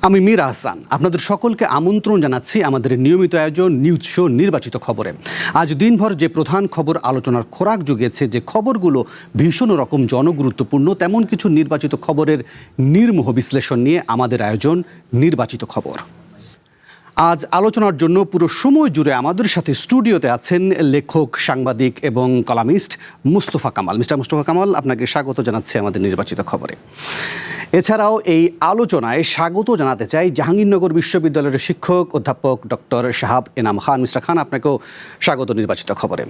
আমি মীর আহসান আপনাদের সকলকে আমন্ত্রণ জানাচ্ছি আমাদের নিয়মিত আয়োজন নিউজ শো নির্বাচিত খবরে। আজ দিনভর যে প্রধান খবর আলোচনার খোরাক জুগিয়েছে, যে খবরগুলো ভীষণ রকম জনগুরুত্বপূর্ণ, তেমন কিছু নির্বাচিত খবরের নির্মোহ বিশ্লেষণ নিয়ে আমাদের আয়োজন নির্বাচিত খবর। আজ আলোচনার জন্য পুরো সময় জুড়ে আমাদের সাথে স্টুডিওতে আছেন লেখক, সাংবাদিক এবং কলামিস্ট মুস্তফা কামাল। মিস্টার মুস্তফা কামাল, আপনাকে স্বাগত জানাচ্ছি আমাদের নির্বাচিত খবরে। এছাড়াও এই আলোচনায় স্বাগত জানাতে চাই জাহাঙ্গীরনগর বিশ্ববিদ্যালয়ের শিক্ষক অধ্যাপক ডক্টর শাহাব এনাম খান। মিস্টার খান, আপনাকেও স্বাগত নির্বাচিত খবরে।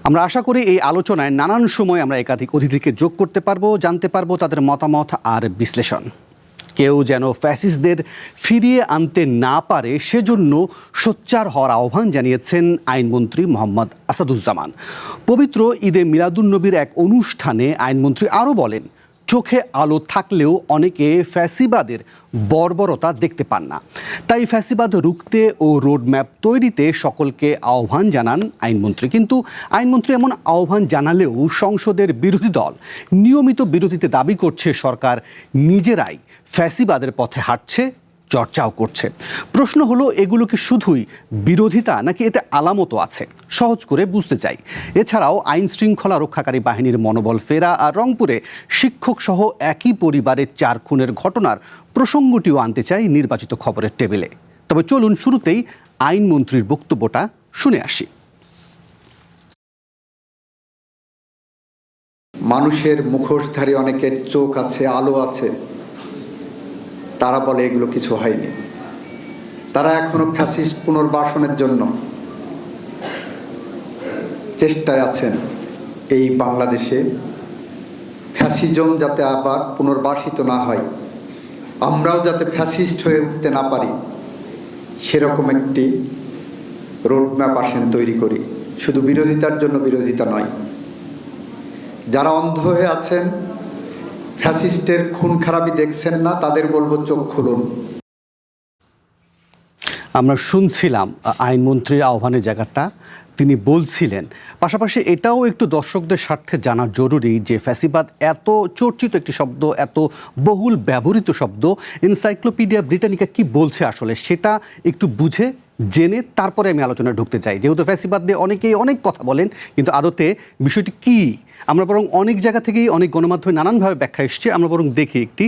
আমরা আশা করি এই আলোচনায় নানান সময় আমরা একাধিক অতিথিকে যোগ করতে পারবো, জানতে পারবো তাদের মতামত আর বিশ্লেষণ। কেউ যেন ফ্যাসিস্টদের ফিরিয়ে আনতে না পারে সেজন্য সোচ্চার হওয়ার আহ্বান জানিয়েছেন আইনমন্ত্রী মোহাম্মদ আসাদুজ্জামান। পবিত্র ঈদে মিলাদুন্নবীর এক অনুষ্ঠানে আইনমন্ত্রী আরও বলেন, চোখে আলো থাকলেও অনেকে ফ্যাসিবাদের বর্বরতা দেখতে পান না, তাই ফ্যাসিবাদ রুখতে ও রোডম্যাপ তৈরিতে সকলকে আহ্বান জানান আইনমন্ত্রী। কিন্তু আইনমন্ত্রী এমন আহ্বান জানালেও সংসদের বিরোধী দল নিয়মিত বিরোধীতে দাবি করছে সরকার নিজেরাই ফ্যাসিবাদের পথে হাঁটছে, চর্চাও করছে। প্রশ্ন হলো, এগুলো কি শুধুই বিরোধিতা নাকি এতে আলামতও আছে? সহজ করে বুঝতে চাই। এছাড়াও আইন শৃঙ্খলা রক্ষাকারী বাহিনীর মনোবল ফেরা আর রংপুরে শিক্ষক সহ একই পরিবারের 4 খুনের ঘটনার প্রসঙ্গটিও আনতে চাই নির্বাচিত খবরের টেবিলে। তবে চলুন শুরুতেই আইনমন্ত্রীর বক্তব্যটা শুনে আসি। মানুষের মুখোশধারী অনেকের চোখ আছে, আলো আছে, তারা বলে এগুলো কিছু হয়নি। তারা এখনো ফ্যাসিস্ট পুনর্বাসনের জন্য চেষ্টায় আছেন। এই বাংলাদেশে ফ্যাসিজম যাতে আবার পুনর্বাসিত না হয়, আমরাও যাতে ফ্যাসিস্ট হয়ে উঠতে না পারি, সেরকম একটি রোডম্যাপ আসেন তৈরি করি। শুধু বিরোধিতার জন্য বিরোধিতা নয়। যারা অন্ধ হয়ে আছেন, ফ্যাসিস্টের খুন খারাপি দেখছেন না, তাদের বলবো চোখ খুলুন। আমরা শুনছিলাম আইনমন্ত্রীর আহ্বানের জায়গাটা তিনি বলছিলেন। পাশাপাশি এটাও একটু দর্শকদের স্বার্থে জানা জরুরি যে ফ্যাসিবাদ এত চর্চিত একটি শব্দ, এত বহুল ব্যবহৃত শব্দ, এনসাইক্লোপিডিয়া ব্রিটানিকা কি বলছে আসলে সেটা একটু বুঝে জেনে তারপরে আমি আলোচনায় ঢুকতে চাই। যেহেতু ফ্যাসিবাদ নিয়ে অনেকেই অনেক কথা বলেন, কিন্তু আদতে বিষয়টি কি আমরা বরং অনেক জায়গা থেকেই অনেক গণমাধ্যমে নানানভাবে ব্যাখ্যা এসছে, আমরা বরং দেখি একটি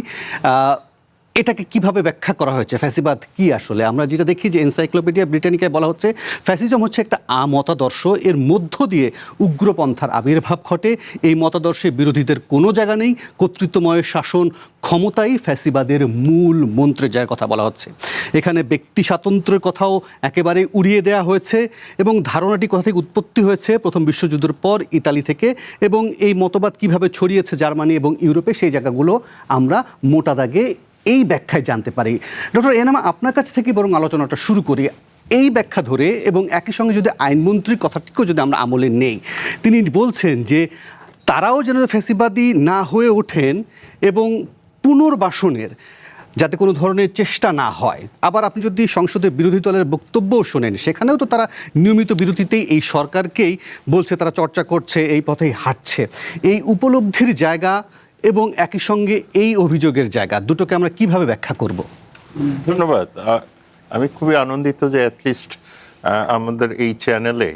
এটাকে কিভাবে ব্যাখ্যা করা হয়েছে। ফ্যাসিবাদ কি আসলে? আমরা যেটা দেখি যে এনসাইক্লোপিডিয়া ব্রিটানিকায় বলা হচ্ছে ফ্যাসিজম হচ্ছে একটা মতাদর্শ, এর মধ্য দিয়ে উগ্রপন্থার আবির্ভাব ঘটে। এই মতাদর্শে বিরোধীদের কোনো জায়গা নেই, কর্তৃত্বময় শাসন ক্ষমতাই ফ্যাসিবাদের মূল মন্ত্রের জায়গার কথা বলা হচ্ছে। এখানে ব্যক্তি স্বাতন্ত্র্যের কথাও একেবারে উড়িয়ে দেওয়া হয়েছে এবং ধারণাটি কোথা থেকে উৎপত্তি হয়েছে প্রথম বিশ্বযুদ্ধের পর ইতালি থেকে, এবং এই মতবাদ কিভাবে ছড়িয়েছে জার্মানি এবং ইউরোপে, সেই জায়গাগুলো আমরা মোটা দাগে এই ব্যাখ্যায় জানতে পারি। ডক্টর এনাম, আপনার কাছ থেকে বরং আলোচনাটা শুরু করি এই ব্যাখ্যা ধরে, এবং একই সঙ্গে যদি আইনমন্ত্রীর কথাটিকেও যদি আমরা আমলে নেই, তিনি বলছেন যে তারাও যেন ফ্যাসিবাদী না হয়ে ওঠেন এবং পুনর্বাসনের যাতে কোনো ধরনের চেষ্টা না হয়। আবার আপনি যদি সংসদের বিরোধী দলের বক্তব্যও শোনেন, সেখানেও তো তারা নিয়মিত বিরোধীতেই এই সরকারকেই বলছে তারা চর্চা করছে, এই পথেই হাঁটছে। এই উপলব্ধির জায়গা এবং একই সঙ্গে এই অভিযোগের জায়গা, দুটোকে আমরা কিভাবে ব্যাখ্যা করব? ধন্যবাদ। আমি খুবই আনন্দিত যে অ্যাটলিস্ট আমাদের এই চ্যানেলে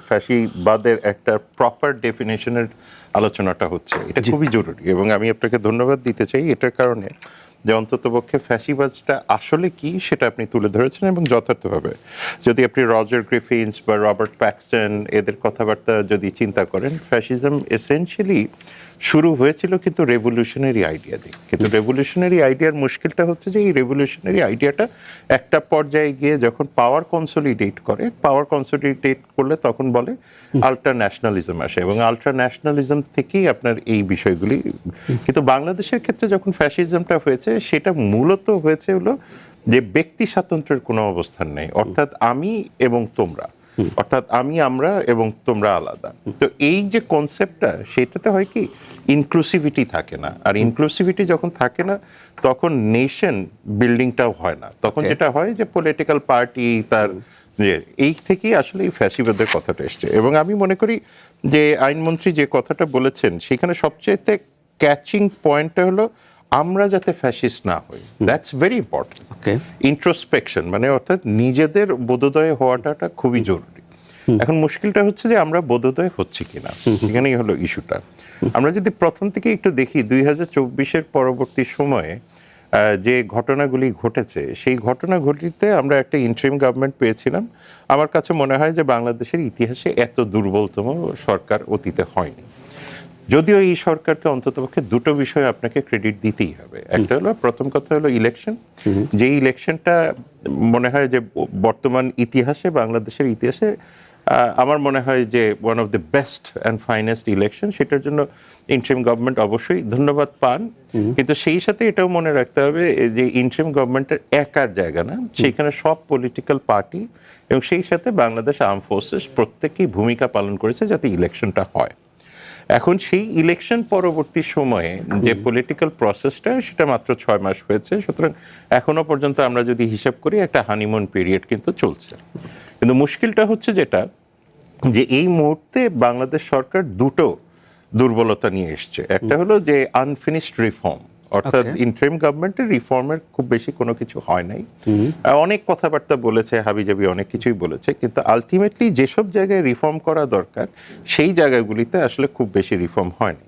ফ্যাসিবাদের একটা প্রপার ডেফিনেশনের আলোচনাটা হচ্ছে। এটা খুবই জরুরি এবং আমি আপনাকে ধন্যবাদ দিতে চাই এটার কারণে যে অন্ততপক্ষে ফ্যাসিবাদটা আসলে কি সেটা আপনি তুলে ধরেছেন এবং যথার্থভাবে। যদি আপনি রজার গ্রিফিন্স বা রবার্ট প্যাক্সটন এদের কথাবার্তা যদি চিন্তা করেন, ফ্যাসিজম এসেনশিয়ালি শুরু হয়েছিল কিন্তু রেভলিউশনারি আইডিয়া দিয়ে। কিন্তু রেভলিউশনারি আইডিয়ার মুশকিলটা হচ্ছে যে এই রেভলিউশনারি আইডিয়াটা একটা পর্যায়ে গিয়ে যখন পাওয়ার কনসলিডেট করলে তখন বলে আল্ট্রা ন্যাশনালিজম আসে, এবং আল্ট্রা ন্যাশনালিজম থেকেই আপনার এই বিষয়গুলি। কিন্তু বাংলাদেশের ক্ষেত্রে যখন ফ্যাসিজমটা হয়েছে, সেটা মূলত হয়েছে হলো যে ব্যক্তি স্বাতন্ত্র্যের কোনো অবস্থান নেই, অর্থাৎ আমি এবং তোমরা, অর্থাৎ আমরা এবং তোমরা আলাদা। তো এই যে কনসেপ্টটা, সেটাতে হয় কি ইনক্লুসিভিটি থাকে না, আর ইনক্লুসিভিটি যখন থাকে না তখন নেশন বিল্ডিংটাও হয় না। তখন যেটা হয় যে পলিটিক্যাল পার্টি তার এই থেকেই আসলে এই ফ্যাসিবাদের কথাটা এসছে। এবং আমি মনে করি যে আইনমন্ত্রী যে কথাটা বলেছেন সেখানে সবচেয়ে ক্যাচিং পয়েন্টটা হলো আমরা যাতে ফ্যাসিস্ট না হই, that's very important. Okay, introspection মানে অর্থাৎ নিজেদের বোধোদয় হওয়াটা খুবই জরুরি। এখন মুশকিলটা হচ্ছে যে আমরা বোধোদয় হচ্ছি কিনা, এখানেই হলো ইস্যুটা। আমরা যদি প্রথম থেকে একটু দেখি 2024-এর পরবর্তী সময়ে যে ঘটনাগুলি ঘটেছে, সেই ঘটনাগুলিতে আমরা একটা ইন্টারিম গভর্নমেন্ট পেয়েছিলাম। আমার কাছে মনে হয় যে বাংলাদেশের ইতিহাসে এত দুর্বলতম সরকার অতীতে হয়নি। যদিও এই সরকারকে অন্ততপক্ষে দুটো বিষয়ে আপনাকে ক্রেডিট দিতেই হবে। একটা হলো, প্রথম কথা হলো ইলেকশন। যে ইলেকশনটা মনে হয় যে বর্তমান ইতিহাসে, বাংলাদেশের ইতিহাসে আমার মনে হয় যে one of the best and finest election. সেটার জন্য ইন্টারিম গভর্নমেন্ট অবশ্যই ধন্যবাদ পান, কিন্তু সেই সাথে এটাও মনে রাখতে হবে যে ইন্টারিম গভর্নমেন্টের একার জায়গা না, সেখানে সব পলিটিক্যাল পার্টি এবং সেই সাথে বাংলাদেশ আর্ম ফোর্সেস প্রত্যেকেই ভূমিকা পালন করেছে যাতে ইলেকশনটা হয়। এখন সেই ইলেকশন পরবর্তী সময়ে যে পলিটিক্যাল প্রসেসটা, সেটা মাত্র 6 মাস হয়েছে। সুতরাং এখনো পর্যন্ত আমরা যদি হিসাব করি একটা হানিমুন পিরিয়ড কিন্তু চলছে। কিন্তু মুশকিলটা হচ্ছে যেটা, যে এই মুহূর্তে বাংলাদেশ সরকার দুটো দুর্বলতা নিয়ে এসছে। একটা হলো যে আনফিনিশড রিফর্ম, অর্থাৎ ইন্টারিম গভর্নমেন্টের রিফর্মের খুব বেশি কোনো কিছু হয় নাই। অনেক কথাবার্তা বলেছে, হাবিজাবি অনেক কিছুই বলেছে, কিন্তু আলটিমেটলি যেসব জায়গায় রিফর্ম করা দরকার সেই জায়গাগুলিতে আসলে খুব বেশি রিফর্ম হয়নি।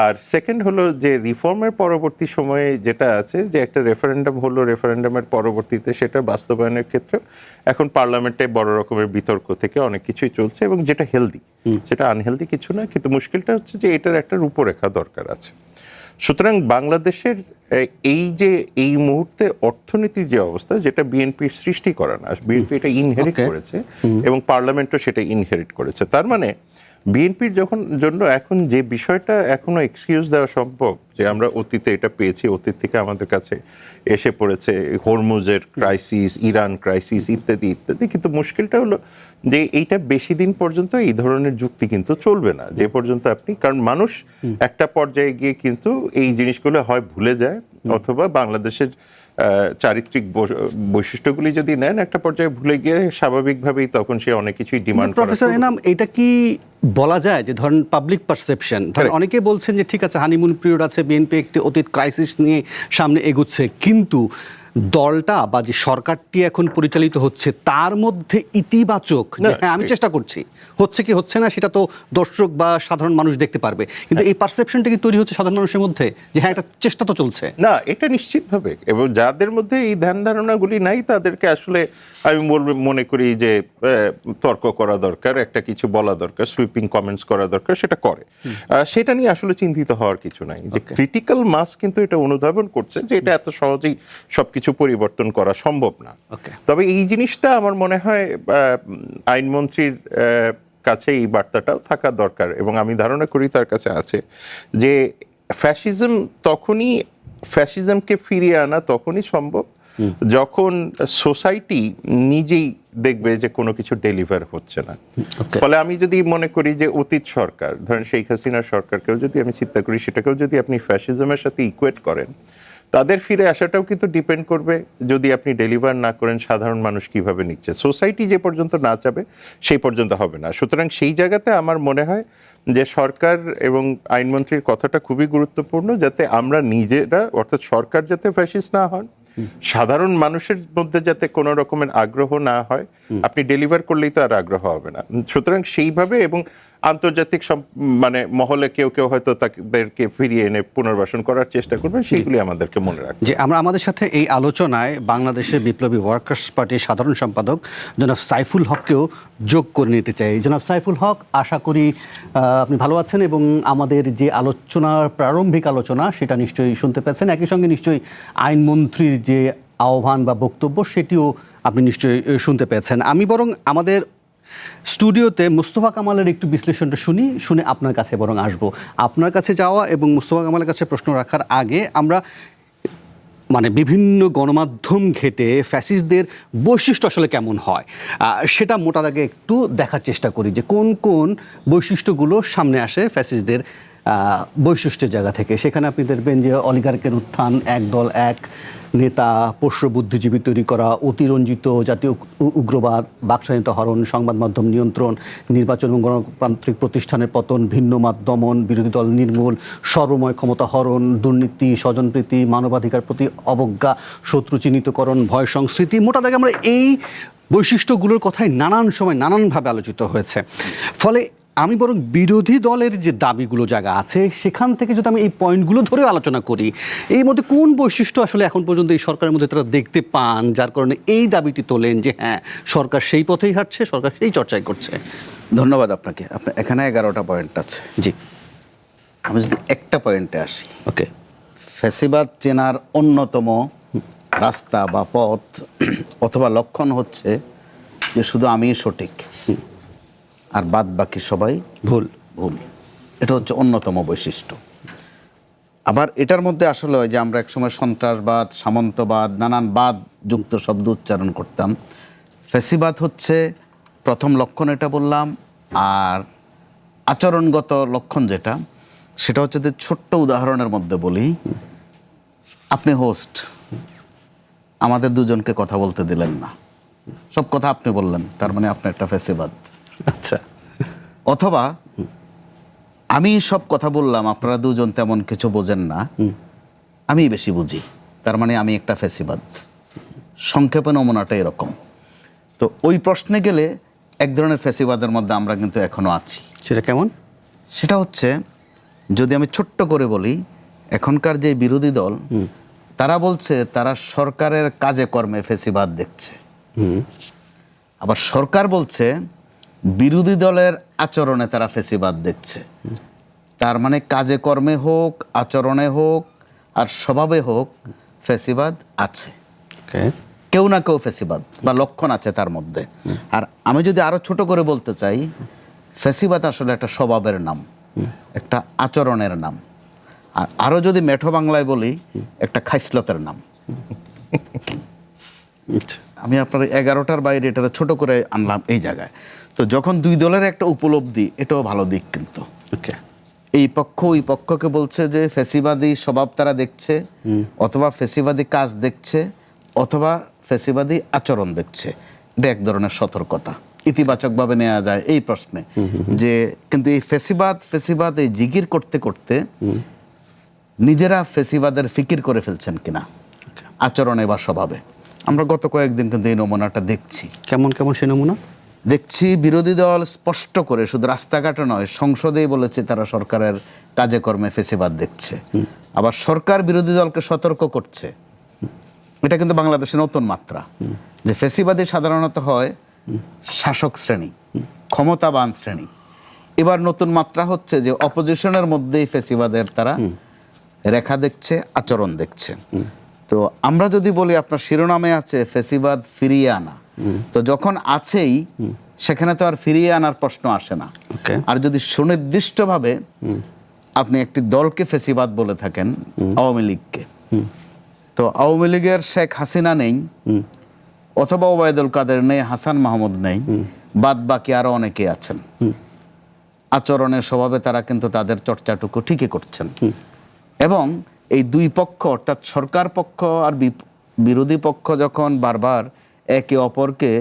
আর সেকেন্ড হলো যে রিফর্মের পরবর্তী সময়ে যেটা আছে, যে একটা রেফারেন্ডাম হলো, রেফারেন্ডামের পরবর্তীতে সেটা বাস্তবায়নের ক্ষেত্রে এখন পার্লামেন্টে বড় রকমের বিতর্ক থেকে অনেক কিছুই চলছে, এবং যেটা হেলদি, সেটা আনহেলদি কিছু না। কিন্তু মুশকিলটা হচ্ছে যে এটার একটা রূপরেখা দরকার আছে। সুতরাং বাংলাদেশের এই মুহূর্তে অর্থনীতির যে অবস্থা, যেটা বিএনপির সৃষ্টি করা না, বিএনপি এটা ইনহেরিট করেছে এবং পার্লামেন্টও সেটা ইনহেরিট করেছে। তার মানে বিএনপির জন্য এখন যে বিষয়টা এখনো এক্সকিউজ দেওয়া সম্ভব, যে আমরা অতীতে এটা পেয়েছি, অতীত থেকে আমাদের কাছে এসে পড়েছে হরমুজের ক্রাইসিস, ইরান ক্রাইসিস ইত্যাদি ইত্যাদি। কিন্তু মুশকিলটা হলো যে এইটা বেশি দিন পর্যন্ত এই ধরনের যুক্তি কিন্তু চলবে না, যে পর্যন্ত আপনি, কারণ মানুষ একটা পর্যায়ে গিয়ে কিন্তু এই জিনিসগুলো হয় ভুলে যায়, অথবা বাংলাদেশের চারিত্রিক বৈশিষ্ট্যগুলি যদি নেন, একটা পর্যায়ে ভুলে গিয়ে স্বাভাবিকভাবেই তখন সে অনেক কিছুই ডিমান্ড করে। প্রফেসর এনাম, এটা কি বলা যায় যে ধরেন পাবলিক পারসেপশন, ধরেন অনেকে বলছেন যে ঠিক আছে হানিমুন পিরিয়ড আছে, বিএনপি একটি অতীত ক্রাইসিস নিয়ে সামনে এগুচ্ছে, কিন্তু দলটা বা যে সরকারটি এখন পরিচালিত হচ্ছে তার মধ্যে ইতিবাচক, হ্যাঁ আমি চেষ্টা করছি, হচ্ছে কি হচ্ছে না সেটা তো দর্শক বা সাধারণ মানুষ দেখতে পারবে, কিন্তু এই পারসেপশনটা কি তৈরি হচ্ছে সাধারণ মানুষের মধ্যে যে হ্যাঁ এটা চেষ্টা তো চলছে না, এটা নিশ্চিতভাবে। এবং যাদের মধ্যে এই ধ্যান ধারণাগুলি নাই, তাদেরকে আসলে আমি মনে করি যে তর্ক করা দরকার, একটা কিছু বলা দরকার, সুইপিং কমেন্টস করা দরকার, সেটা করে। সেটা নিয়ে আসলে চিন্তিত হওয়ার কিছু নাই। যে ক্রিটিক্যাল মাস কিন্তু এটা অনুধাবন করছে যে এটা এত সহজেই সবকিছু পরিবর্তন করা সম্ভব না। তবে এই জিনিসটা আমার মনে হয় আইনমন্ত্রীর কাছে এই বার্তাটাও থাকা দরকার, এবং আমি ধারণা করি তার কাছে আছে, যে ফ্যাসিজমকে ফিরিয়ে আনা তখনই সম্ভব যখন সোসাইটি নিজেই দেখবে যে কোনো কিছু ডেলিভার হচ্ছে না। ফলে আমি যদি মনে করি যে অতীত সরকার, ধরেন শেখ হাসিনার সরকারকেও যদি আমি চিন্তা করি, সেটাকেও যদি আপনি ফ্যাসিজমের সাথে ইকুয়েট করেন, তাদের ফিরে আসাটাও কিন্তু ডিপেন্ড করবে, যদি আপনি ডেলিভার না করেন সাধারণ মানুষ কিভাবে নিচ্ছে। সোসাইটি যে পর্যন্ত না চাবে সেই পর্যন্ত হবে না। সুতরাং সেই জায়গাতে আমার মনে হয় যে সরকার এবং আইনমন্ত্রীর কথাটা খুবই গুরুত্বপূর্ণ, যাতে আমরা নিজেরা, অর্থাৎ সরকার যাতে ফ্যাসিস্ট না হন, সাধারণ মানুষের মধ্যে যাতে কোনো রকমের আগ্রহ না হয়। আপনি ডেলিভার করলেই তো আর আগ্রহ হবে না। সুতরাং সেইভাবে, এবং আন্তর্জাতিক মানে মহলে কেউ কেউ হয়তো তাদেরকে ফিরিয়ে এনে পুনর্বাসন করার চেষ্টা করবে, সেইগুলি আমাদেরকে মনে রাখবে। যে আমরা আমাদের সাথে এই আলোচনায় বাংলাদেশের বিপ্লবী ওয়ার্কার্স পার্টির সাধারণ সম্পাদক জনাব সাইফুল হককেও যোগ করে নিতে চাই। জনাব সাইফুল হক, আশা করি আপনি ভালো আছেন এবং আমাদের যে আলোচনার প্রারম্ভিক আলোচনা সেটা নিশ্চয়ই শুনতে পেয়েছেন। একই সঙ্গে নিশ্চয়ই আইনমন্ত্রীর যে আহ্বান বা বক্তব্য সেটিও আপনি নিশ্চয়ই শুনতে পেয়েছেন। আমি বরং আমাদের স্টুডিওতে মুস্তফা কামালের একটু বিশ্লেষণটা শুনে আপনার কাছে বরং আসবো। আপনার কাছে যাওয়া এবং মুস্তফা কামালের কাছে প্রশ্ন রাখার আগে আমরা মানে বিভিন্ন গণমাধ্যম ঘেটে ফ্যাসিস্টদের বৈশিষ্ট্য আসলে কেমন হয় সেটা মোটা দাগে একটু দেখার চেষ্টা করি, যে কোন কোন বৈশিষ্ট্যগুলো সামনে আসে ফ্যাসিস্টদের বৈশিষ্ট্যের জায়গা থেকে। সেখানে আপনি দেখবেন যে অলিগার্কের উত্থান, এক দল এক নেতা, পোষ্য বুদ্ধিজীবী তৈরি করা, অতিরঞ্জিত জাতীয় উগ্রবাদ, বাকস্বাধীনতা হরণ, সংবাদ মাধ্যম নিয়ন্ত্রণ, নির্বাচন এবং গণতান্ত্রিক প্রতিষ্ঠানের পতন, ভিন্নমত দমন, বিরোধী দল নির্মূল, সর্বময় ক্ষমতা হরণ, দুর্নীতি, স্বজনপ্রীতি, মানবাধিকার প্রতি অবজ্ঞা, শত্রু চিহ্নিতকরণ, ভয় সংস্কৃতি। মোটা দাগে আমরা এই বৈশিষ্ট্যগুলোর কথাই নানান সময় নানানভাবে আলোচিত হয়েছে। ফলে আমি বরং বিরোধী দলের যে দাবিগুলো জায়গা আছে সেখান থেকে যদি আমি এই পয়েন্টগুলো ধরে আলোচনা করি, এই মধ্যে কোন বৈশিষ্ট্য আসলে এখন পর্যন্ত এই সরকারের মধ্যে তারা দেখতে পান যার কারণে এই দাবিটি তোলেন যে হ্যাঁ, সরকার সেই পথেই হাঁটছে, সরকার সেই চর্চাই করছে? ধন্যবাদ আপনাকে। আপনার এখানে 11টা পয়েন্ট আছে। জি, আমি যদি একটা পয়েন্টে আসি, ওকে। ফ্যাসিবাদ চেনার অন্যতম রাস্তা বা পথ অথবা লক্ষণ হচ্ছে যে শুধু আমিই সঠিক আর বাদ বাকি সবাই ভুল। ভুল। এটা হচ্ছে অন্যতম বৈশিষ্ট্য। আবার এটার মধ্যে আসলে হয় যে আমরা একসময় সন্ত্রাসবাদ, সামন্তবাদ, নানান বাদ যুক্ত শব্দ উচ্চারণ করতাম। ফ্যাসিবাদ হচ্ছে প্রথম লক্ষণ, এটা বললাম। আর আচরণগত লক্ষণ যেটা, সেটা হচ্ছে যে ছোট্ট উদাহরণের মধ্যে বলি, আপনি হোস্ট, আমাদের দুজনকে কথা বলতে দিলেন না, সব কথা আপনি বললেন, তার মানে আপনি একটা ফ্যাসিবাদ। আচ্ছা। অথবা আমি সব কথা বললাম, আপনারা দুজন তেমন কিছু বোঝেন না, আমি বেশি বুঝি, তার মানে আমি একটা ফ্যাসিবাদ। সংক্ষেপে নমুনাটা এরকম। তো ওই প্রশ্নে গেলে এক ধরনের ফ্যাসিবাদের মধ্যে আমরা কিন্তু এখনো আছি। সেটা কেমন? সেটা হচ্ছে, যদি আমি ছোট্ট করে বলি, এখনকার যে বিরোধী দল তারা বলছে তারা সরকারের কাজে কর্মে ফ্যাসিবাদ দেখছে, আবার সরকার বলছে বিরোধী দলের আচরণে তারা ফ্যাসিবাদ দেখছে। তার মানে কাজে কর্মে হোক, আচরণে হোক আর স্বভাবে হোক ফ্যাসিবাদ আছে। ওকে। কেউ না কেউ ফ্যাসিবাদ বা লক্ষণ আছে তার মধ্যে। আর আমি যদি আরো ছোট করে বলতে চাই, ফ্যাসিবাদ আসলে একটা স্বভাবের নাম, একটা আচরণের নাম, আর আরো যদি মেঠো বাংলায় বলি, একটা খাইসলতের নাম। আমি আপনার 11টার বাইরে এটা ছোট করে আনলাম এই জায়গায়। তো যখন দুই দলের একটা উপলব্ধি, এটাও ভালো দিক কিন্তু। ওকে। এই পক্ষ ওই পক্ষকে বলছে যে ফ্যাসিবাদী স্বভাব তারা দেখছে, অথবা ফ্যাসিবাদী কাজ দেখছে, অথবা ফ্যাসিবাদী আচরণ দেখছে। এটা এক ধরনের সতর্কতা, ইতিবাচকভাবে নেওয়া যায় এই প্রশ্নে। যে কিন্তু এই ফ্যাসিবাদ এই জিগির করতে করতে নিজেরা ফ্যাসিবাদের ফিকির করে ফেলছেন কিনা আচরণে বা স্বভাবে। আমরা গত কয়েকদিন কিন্তু এই নমুনাটা দেখছি। কেমন কেমন সে নমুনা দেখছি? বিরোধী দল স্পষ্ট করে, শুধু রাস্তাঘাটে নয়, সংসদেই বলেছে তারা সরকারের কাজে কর্মে ফ্যাসিবাদ দেখছে। আবার সরকার বিরোধী দলকে সতর্ক করছে। এটা কিন্তু বাংলাদেশে নতুন মাত্রা, যে ফ্যাসিবাদী সাধারণত হয় শাসক শ্রেণী, ক্ষমতাবান শ্রেণী। এবার নতুন মাত্রা হচ্ছে যে অপোজিশনের মধ্যেই ফ্যাসিবাদের তারা রেখা দেখছে, আচরণ দেখছে। তো আমরা যদি বলি আপনার শিরোনামে আছে ফ্যাসিবাদ ফিরিয়ে আনা, তো যখন আছেই সেখানে তো আর ফিরিয়ে আনার প্রশ্ন আসে না। আর যদি সুনির্দিষ্টভাবে আপনি একটি দলকে ফ্যাসিবাদ বলে থাকেন, আওয়ামী লীগকে, তো আওয়ামী লীগের শেখ হাসিনা নেই, অথবা ওবায়দুল কাদের নেই, হাসান মাহমুদ নেই, বাদ বাকি আরো অনেকে আছেন। আচরণের স্বভাবে তারা কিন্তু তাদের চর্চাটুকু ঠিকই করছেন। এবং এই দুই পক্ষ, অর্থাৎ সরকার পক্ষ আর বিরোধী পক্ষ, যখন বারবার একে অপরকে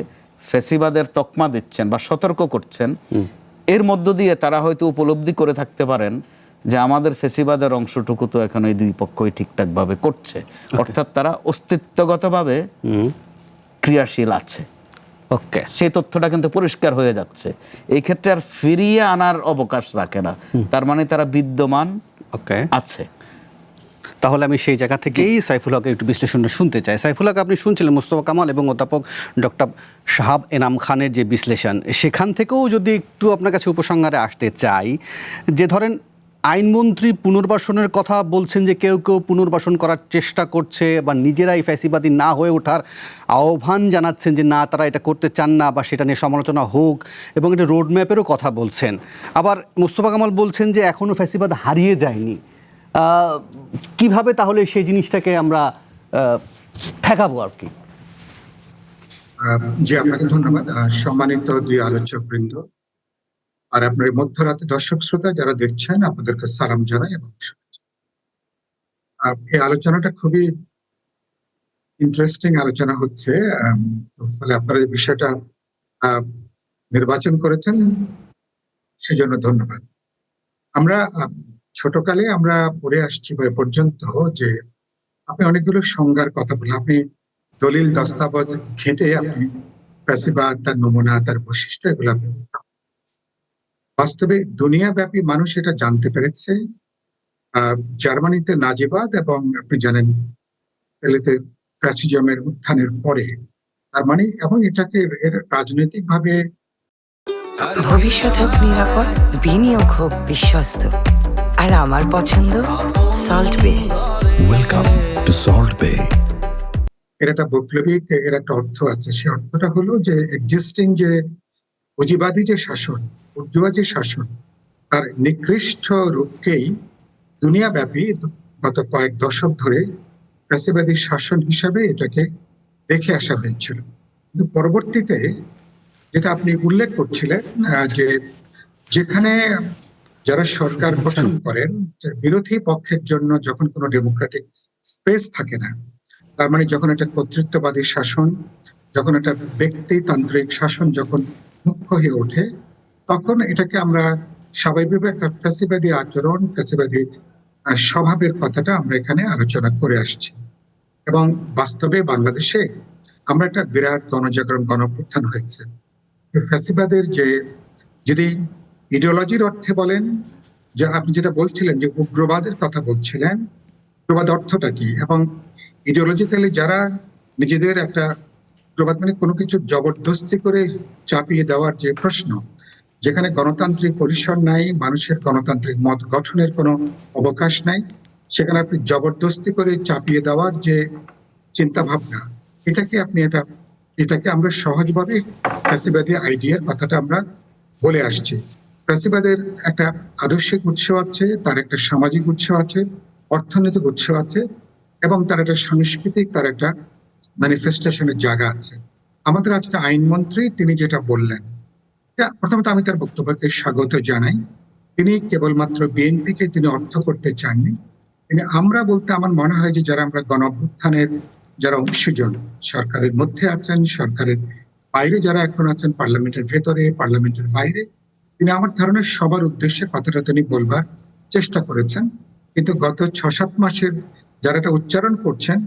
ফ্যাসিবাদের তকমা দিচ্ছেন বা সতর্ক করছেন, এর মধ্য দিয়ে তারা হয়তো উপলব্ধি করে থাকতে পারেন যে আমাদের ফ্যাসিবাদের অংশটুকু তো এখন এই দুই পক্ষই ঠিকঠাকভাবে করছে, অর্থাৎ তারা অস্তিত্বগতভাবে ক্রিয়াশীল আছে। ওকে। সেই তথ্যটা কিন্তু পরিষ্কার হয়ে যাচ্ছে। এই ক্ষেত্রে আর ফিরিয়ে আনার অবকাশ রাখে না, তার মানে তারা বিদ্যমান আছে। তাহলে আমি সেই জায়গা থেকেই সাইফুল হকের একটু বিশ্লেষণটা শুনতে চাই। সাইফুল হক, আপনি শুনছিলেন মোস্তফা কামাল এবং অধ্যাপক ডক্টর শাহাব এনাম খানের যে বিশ্লেষণ, সেখান থেকেও যদি একটু আপনার কাছে উপসংহারে আসতে চাই, যে ধরেন আইনমন্ত্রী পুনর্বাসনের কথা বলছেন, যে কেউ কেউ পুনর্বাসন করার চেষ্টা করছে বা নিজেরাই ফ্যাসিবাদী না হয়ে ওঠার আহ্বান জানাচ্ছেন, যে না তারা এটা করতে চান না বা সেটা নিয়ে সমালোচনা হোক, এবং এটা রোডম্যাপেরও কথা বলছেন। আবার মোস্তফা কামাল বলছেন যে এখনও ফ্যাসিবাদ হারিয়ে যায়নি। কিভাবে তাহলে সেই জিনিসটাকে আমরা ঠেকাবো আর কি? জি, আপনাকে ধন্যবাদ। সম্মানিত দুই আলোচক বৃন্দ, আর আপনার এই মধ্যরাতে দর্শক শ্রোতা যারা দেখছেন আপনাদেরকে সালাম জানাই এবং এই আলোচনাটা খুবই ইন্টারেস্টিং আলোচনা হচ্ছে। ফলে আপনারা এই বিষয়টা নির্বাচন করেছেন সেজন্য ধন্যবাদ। আমরা ছোটকালে আমরা পড়ে আসছি এ পর্যন্ত যে আপনি অনেকগুলো সংজ্ঞার কথা বললেন, আপনি দলিল দস্তাবেজ ঘেঁটে আপনি ফ্যাসিবাদ, তার নমুনা, তার বৈশিষ্ট্য এগুলো আপনি বাস্তবে দুনিয়াব্যাপী মানুষ এটা জানতে পেরেছে। জার্মানিতে নাজিবাদ এবং আপনি জানেন ইতালিতে ফ্যাসিজমের উত্থানের পরে, তার মানে এবং এটাকে এর রাজনৈতিক ভাবে ভবিষ্যৎ হোক নিরাপদ, বিনিয়োগ হোক বিশ্বস্ত, আর আমার পছন্দ সল্ট বে। ওয়েলকাম টু সল্ট বে। এর একটা বৈপ্লবিক এর একটা অর্থ আছে। সে অর্থটা হলো যে এক্সিস্টিং যে পুঁজিবাদী যে শাসন, উর্জুয়া যে শাসন, তার নিকৃষ্ট রূপকেই দুনিয়াব্যাপী গত কয়েক দশক ধরে ফ্যাসিবাদী শাসন হিসাবে এটাকে দেখে আসা হয়েছিল। কিন্তু পরবর্তীতে যেটা আপনি উল্লেখ করছিলেন যে যেখানে যারা সরকার গঠন করেন, বিরোধী পক্ষের জন্য যখন কোনো ডেমোক্রেটিক স্পেস থাকে না, তার মানে যখন একটা কর্তৃত্ববাদী শাসন, যখন একটা ব্যক্তিতান্ত্রিক শাসন যখন মুখ্য হয়ে ওঠে, তখন এটাকে আমরা স্বাভাবিকভাবে একটা ফ্যাসিবাদী আচরণ, ফ্যাসিবাদী স্বভাবের কথাটা আমরা এখানে আলোচনা করে আসছি। এবং বাস্তবে বাংলাদেশে আমরা একটা বিরাট গণজাগরণ, গণঅভ্যুত্থান হয়েছে। ফ্যাসিবাদের যে যদি ইডিওলজির অর্থে বলেন, যে আপনি যেটা বলছিলেন যে উগ্রবাদের কথা বলছিলেন, উগ্রবাদ অর্থটা কি, এবং ইডিওলজিক্যালি যারা নিজেদের একটা উগ্রবাদ মানে কোনো কিছু জবরদস্তি করে চাপিয়ে দেওয়ার যে প্রশ্ন, যেখানে গণতান্ত্রিক পরিসর নাই, মানুষের গণতান্ত্রিক মত গঠনের কোনো অবকাশ নাই, সেখানে আপনি জবরদস্তি করে চাপিয়ে দেওয়ার যে চিন্তা ভাবনা, এটাকে আমরা সহজভাবে ফ্যাসিবাদী আইডিয়ার কথাটা আমরা বলে আসছি। ফ্যাসিবাদের একটা আদর্শিক উৎস আছে, তার একটা সামাজিক উৎস আছে, অর্থনৈতিক উৎস আছে, এবং তার একটা সাংস্কৃতিক, তার একটা ম্যানিফেস্টেশনের জায়গা আছে। আমাদের আজকে আইনমন্ত্রী তিনি যেটা বললেন, প্রথমত আমি তার বক্তব্যকে স্বাগত জানাই। তিনি কেবলমাত্র বিএনপিকে তিনি অর্থ করতে চাননি, তিনি আমরা বলতে আমার মনে হয় যে যারা আমরা গণঅভ্যুত্থানের যারা অংশীজন, সরকারের মধ্যে আছেন, সরকারের বাইরে যারা এখন আছেন, পার্লামেন্টের ভেতরে, পার্লামেন্টের বাইরে, তিনি আমার ধারণা সবার উদ্দেশ্যে কথাটা তিনি বলবার চেষ্টা করেছেন। কিন্তু গত 6-7 মাসের যারা এটা উচ্চারণ করছেন,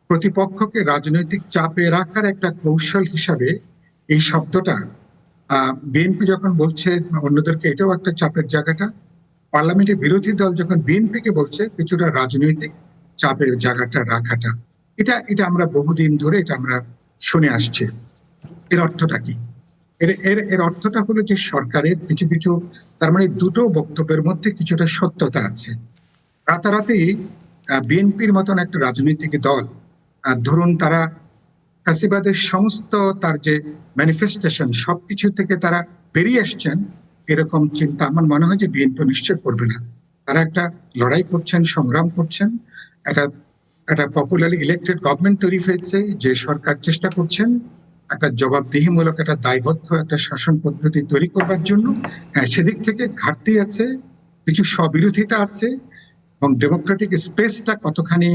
প্রতিপক্ষকে রাজনৈতিক চাপে রাখার একটা কৌশল হিসাবে এই শব্দটা বিএনপি যখন বলছে অন্যদেরকে, এটাও একটা চাপের জায়গাটা। পার্লামেন্টের বিরোধী দল যখন বিএনপিকে বলছে, কিছুটা রাজনৈতিক চাপের জায়গাটা রাখাটা, এটা আমরা বহুদিন ধরে এটা আমরা শুনে আসছি। এর অর্থটা কি? এর অর্থটা হলো যে সরকারের কিছু কিছু, তার মানে দুটো বক্তব্যের মধ্যে কিছুটা সত্যতা আছে। রাতারাতি বিএনপির মতন একটা রাজনৈতিক দল, ধরুন তারা ফ্যাসিবাদের সমস্ত তার যে ম্যানিফেস্টেশন সবকিছু থেকে তারা বেরিয়ে আসছেন, এরকম চিন্তা আমার মনে হয় যে বিএনপি নিশ্চয় করবে না। তারা একটা লড়াই করছেন, সংগ্রাম করছেন, একটা পপুলারলি ইলেক্টেড গভর্নমেন্ট তৈরি হয়েছে, যে সরকার চেষ্টা করছেন একটা জবাবদিহিমূলক, একটা দায়বদ্ধ একটা শাসন পদ্ধতি তৈরি করবার জন্য। হ্যাঁ, সেদিক থেকে ঘাটতি আছে, কিছু স্ববিরোধিতা আছে, এবং ডেমোক্রেটিক স্পেসটা কতখানি